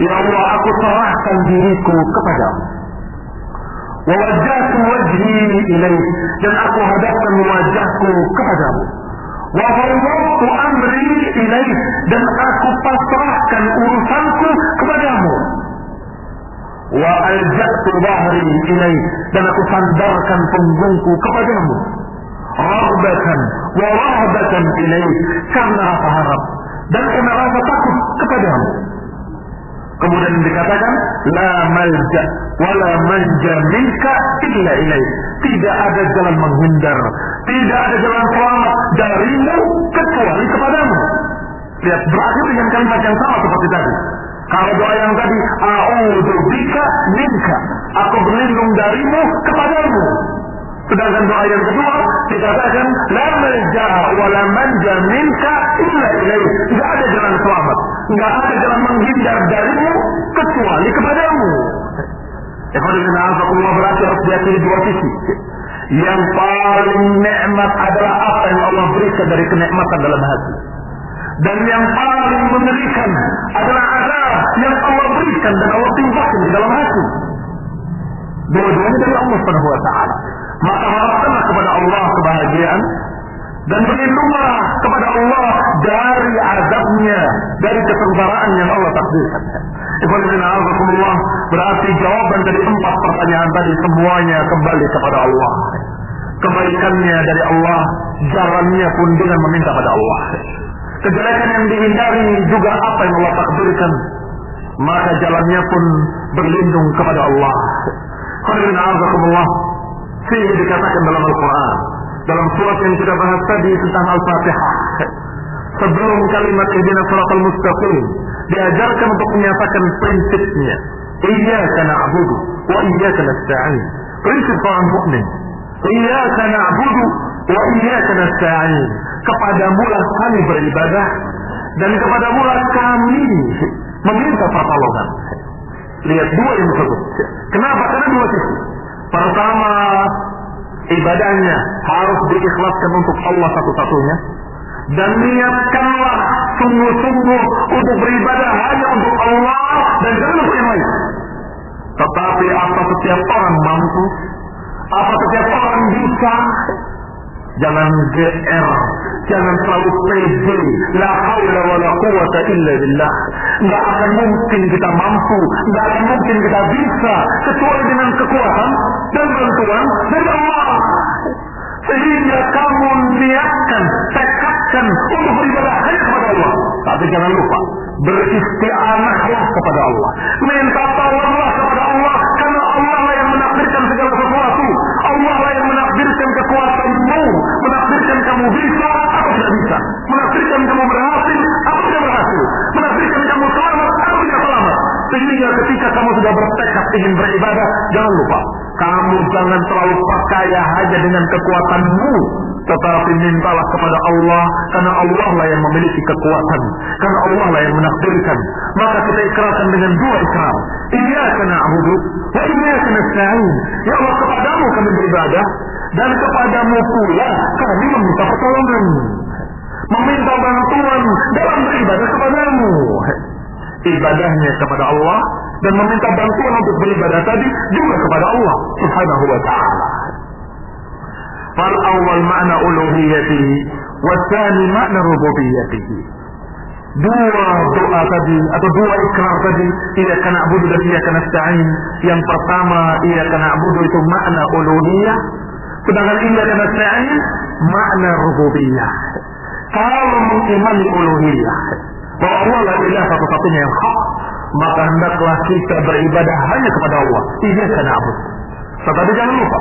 Ya Allah, aku serahkan diriku kepadamu. Wa wajjahtu wajhi ilaik, dan aku hadapkan wajahku kepadamu. Wa fawwadtu amri ilaik, dan aku pasrahkan urusanku kepadamu. Wa alja'tu dhahri ilaik, dan aku sandarkan punggungku kepadamu. Raghbatan wa rahbatan ilaik, karena rasa harap dan karena rasa takut kepadamu. Kemudian dikatakan la malja wala manja minka illa ilaih. Tidak ada jalan menghindar, tidak ada jalan selamat darimu kecuali kepadamu. Lihat, berakhir dengan kalimat yang sama seperti tadi. Kalau doa yang tadi a'udzu bika minka, aku berlindung darimu kepadamu. Sedangkan doa yang kedua dikatakan la malja wala manja minka illa ilaih. Tidak ada jalan selamat, tidak ada jalan menghindar darimu kecuali kepadamu. Allah berarti harus diakini dua sisi. Yang paling nikmat adalah apa yang Allah berikan dari kenikmatan dalam hati, dan yang paling mengerikan adalah azab yang Allah berikan dan Allah timpakan di dalam hati. Dua-duanya dari Allah Subhanahu wa taala. Maka harapkanlah kepada Allah kebahagiaan dan berlindunglah kepada Allah dari azabnya, dari kesengsaraan yang Allah takdirkan. Alhamdulillah, berarti jawaban dari 4 pertanyaan tadi semuanya kembali kepada Allah. Kebaikannya dari Allah, jalannya pun dengan meminta pada Allah. Kejelekan yang dihindari juga apa yang Allah takdirkan, maka jalannya pun berlindung kepada Allah. Alhamdulillah, sehingga dikatakan dalam Al-Quran, dalam surat yang kita bahas tadi tentang Al-Fatihah, sebelum kalimat ihdinas shiratal mustaqim diajarkan untuk menyatakan prinsipnya, iyyaka na'budu wa iyyaka nasta'in. Prinsip seorang mukmin, iyyaka na'budu wa iyyaka nasta'in. Kepadamulah kami beribadah dan kepadamulah kami meminta pertolongan. Lihat dua yang disebut. Kenapa? Karena dua sisi. Pertama, ibadahnya harus diikhlaskan untuk Allah satu-satunya, dan niatkanlah sungguh-sungguh untuk beribadah hanya untuk Allah dan jangan untuk yang lain. Tetapi apa setiap orang mampu, apa setiap orang bisa, jangan GR, jangan selalu pede. La haula wala quwwata illa billah. Enggak akan mungkin kita mampu, enggak akan mungkin kita bisa kecuali dengan kekuatan dan bantuan dari Allah. Sehingga kamu niatkan, tekadkan untuk beribadah hanya kepada Allah. Tapi jangan lupa, beristi'anahlah kepada Allah, minta tolonglah kepada Allah, karena Allah lah yang menakdirkan segala sesuatu. Allah lah yang menakdirkan kekuatanmu, menakdirkan kamu bisa atau tidak bisa, menakdirkan kamu berhasil atau tidak berhasil, menakdirkan kamu selamat atau tidak selamat. Sehingga ketika kamu sudah bertekad ingin beribadah, jangan lupa, kamu jangan terlalu percaya hanya dengan kekuatanmu, tetapi mintalah kepada Allah, karena Allah lah yang memiliki kekuatan, karena Allah lah yang menakdirkan. Maka kita ikrarkan dengan dua ikrar, iyyaka na'budu wa iyyaka nasta'in. Ya Allah, kepadamu kami beribadah dan kepadamu pula kami meminta pertolongan, meminta bantuan dalam beribadah kepadamu. Ibadahnya kepada Allah dan meminta bantuan untuk beribadah tadi juga kepada Allah Subhanahu wa ta'ala. Fal awal makna uluhiyatihi wa tsani makna rububiyyatihi. Dua doa tadi atau dua ikrar tadi, iyyaka na'budu dan iyyaka nasta'in. Yang pertama, iyyaka na'budu itu makna uluhiyah, sedangkan iyyaka nasta'in makna rububiyyah. Kalau mengimani uluhiyah, bahwa Allah la ilaha satu-satunya yang hak, maka hendaklah kita beribadah hanya kepada Allah. Iyyaka na'budu. Tetapi jangan lupa,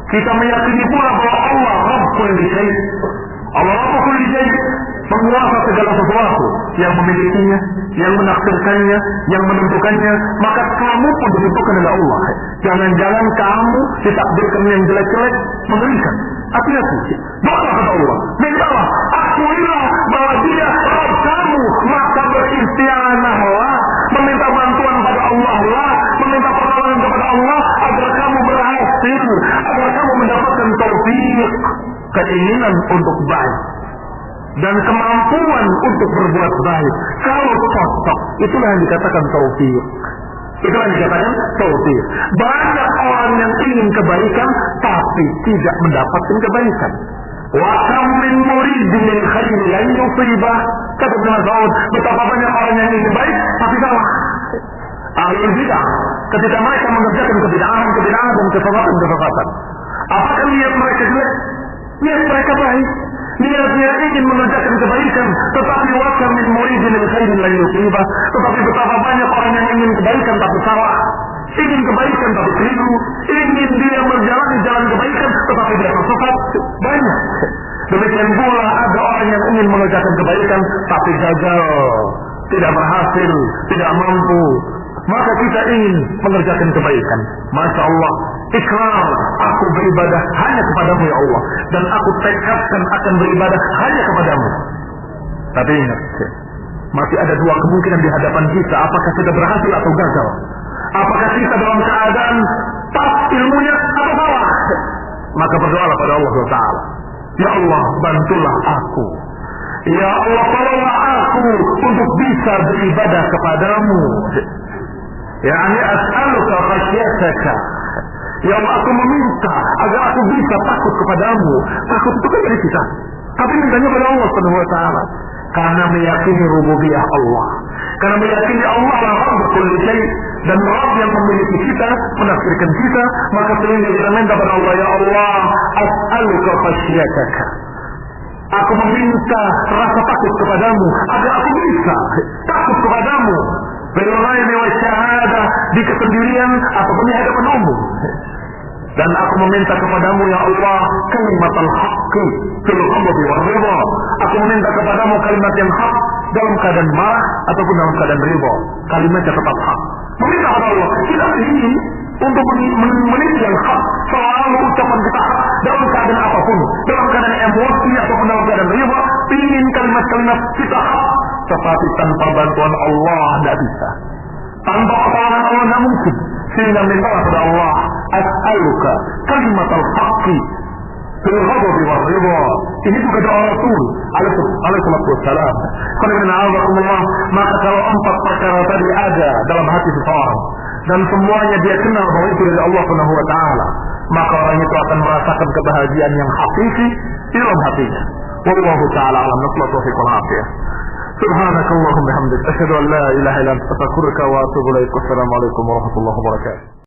kita meyakini pula bahwa Allah Rabb kulli syai'. Allah Rabb kulli syai', penguasa segala sesuatu, yang memilikinya, yang menakdirkannya, yang menentukannya. Maka kamu pun ditentukan oleh Allah. Jangan-jangan kamu ditakdirkan yang jelek-jelek, mengerikan. Hati-hati, doa kepada Allah, mintalah, akuilah bahwa Dia Rabb kamu, maka beristi'anahlah, meminta bantuan pada Allah lah, meminta pertolongan kepada Allah agar kamu berhasil, agar kamu mendapatkan taufik, keinginan untuk baik dan kemampuan untuk berbuat baik. Kalau cocok, itulah yang dikatakan taufik. Itulah yang dikatakan taufik. Banyak orang yang ingin kebaikan tapi tidak mendapatkan kebaikan. Wa kam min muridin min khairin lan yusibah. Kata Ibnu Mas'ud, betapa banyak orang yang ingin baik tapi salah. Ahli bidah, ketika mereka mengerjakan kebid'ahan dan kesalahan. Apakah niat mereka jelek? Niat mereka baik. niatnya ingin mengerjakan kebaikan, tetapi wa kam min muridin lil khairin la yusibah. Tetapi betapa banyak orang yang ingin kebaikan tapi salah, ingin kebaikan tapi keliru, ingin dia menjalani jalan kebaikan tetapi dia tersesat. Banyak. Demikian pula ada orang yang ingin mengerjakan kebaikan tapi gagal, tidak berhasil, tidak mampu. Maka kita ingin mengerjakan kebaikan. Masya Allah, ikrar, aku beribadah hanya kepadamu ya Allah, dan aku tekadkan akan beribadah hanya kepadamu. Tapi ingat, masih ada dua kemungkinan di hadapan kita. Apakah kita berhasil atau gagal? Apakah kita dalam keadaan pas ilmunya atau salah? Maka berdoalah pada Allah Ta'ala. Ya Allah, bantulah aku. Ya Allah, tolonglah aku untuk bisa beribadah kepadamu. Yani as'aluka khasyataka. Ya Allah, aku meminta agar aku bisa takut kepadamu. Takut itu kan dari kita, tapi mintanya pada Allah Subhanahu wa taala. Karena meyakini rububiyah Allah, karena meyakini Allah lah Rabb kulli syai, dan Rabb yang memiliki kita, menafsirkan kita, maka sehingga kita minta pada Allah, ya Allah, as'aluka khasyataka. Aku meminta rasa takut kepadamu agar aku bisa takut kepadamu. Bil-ghaib wa syahadah, di kesendirian ataupun di hadapan umum. Dan aku meminta kepadamu ya Allah kalimatul haqqi fil ghadabi war ridha. Aku meminta kepadamu kalimat yang hak dalam keadaan marah ataupun dalam keadaan ridha. Kalimatnya tetap hak. Meminta kepada Allah, kita ingin untuk meniti yang hak, selalu ucapan kita hak dalam keadaan apapun, dalam keadaan emosi ataupun dalam keadaan ridha. Ingin kalimat-kalimat kita hak, tetapi tanpa bantuan Allah tidak bisa. Tanpa pertolongan Allah tidak mungkin. Sehingga mintalah kepada Allah, as'aluka kalimatul haqqi fil ghadabi war ridha. Ini juga doa Rasul alaihi salatu wassalam. Maka kalau 4 perkara tadi ada dalam hati seseorang dan semuanya dia kenal bahwa itu dari Allah Subhanahu wa taala, maka orang itu akan merasakan kebahagiaan yang hakiki di dalam hatinya. Wallahu taala alam. Nasallahu taufiq wal afiyah. Subhanakallahumma bihamdika asyhadu an la ilaha illa anta astaghfiruka wa atubu ilaik. Wassalamu alaikum warahmatullahi wabarakatuh.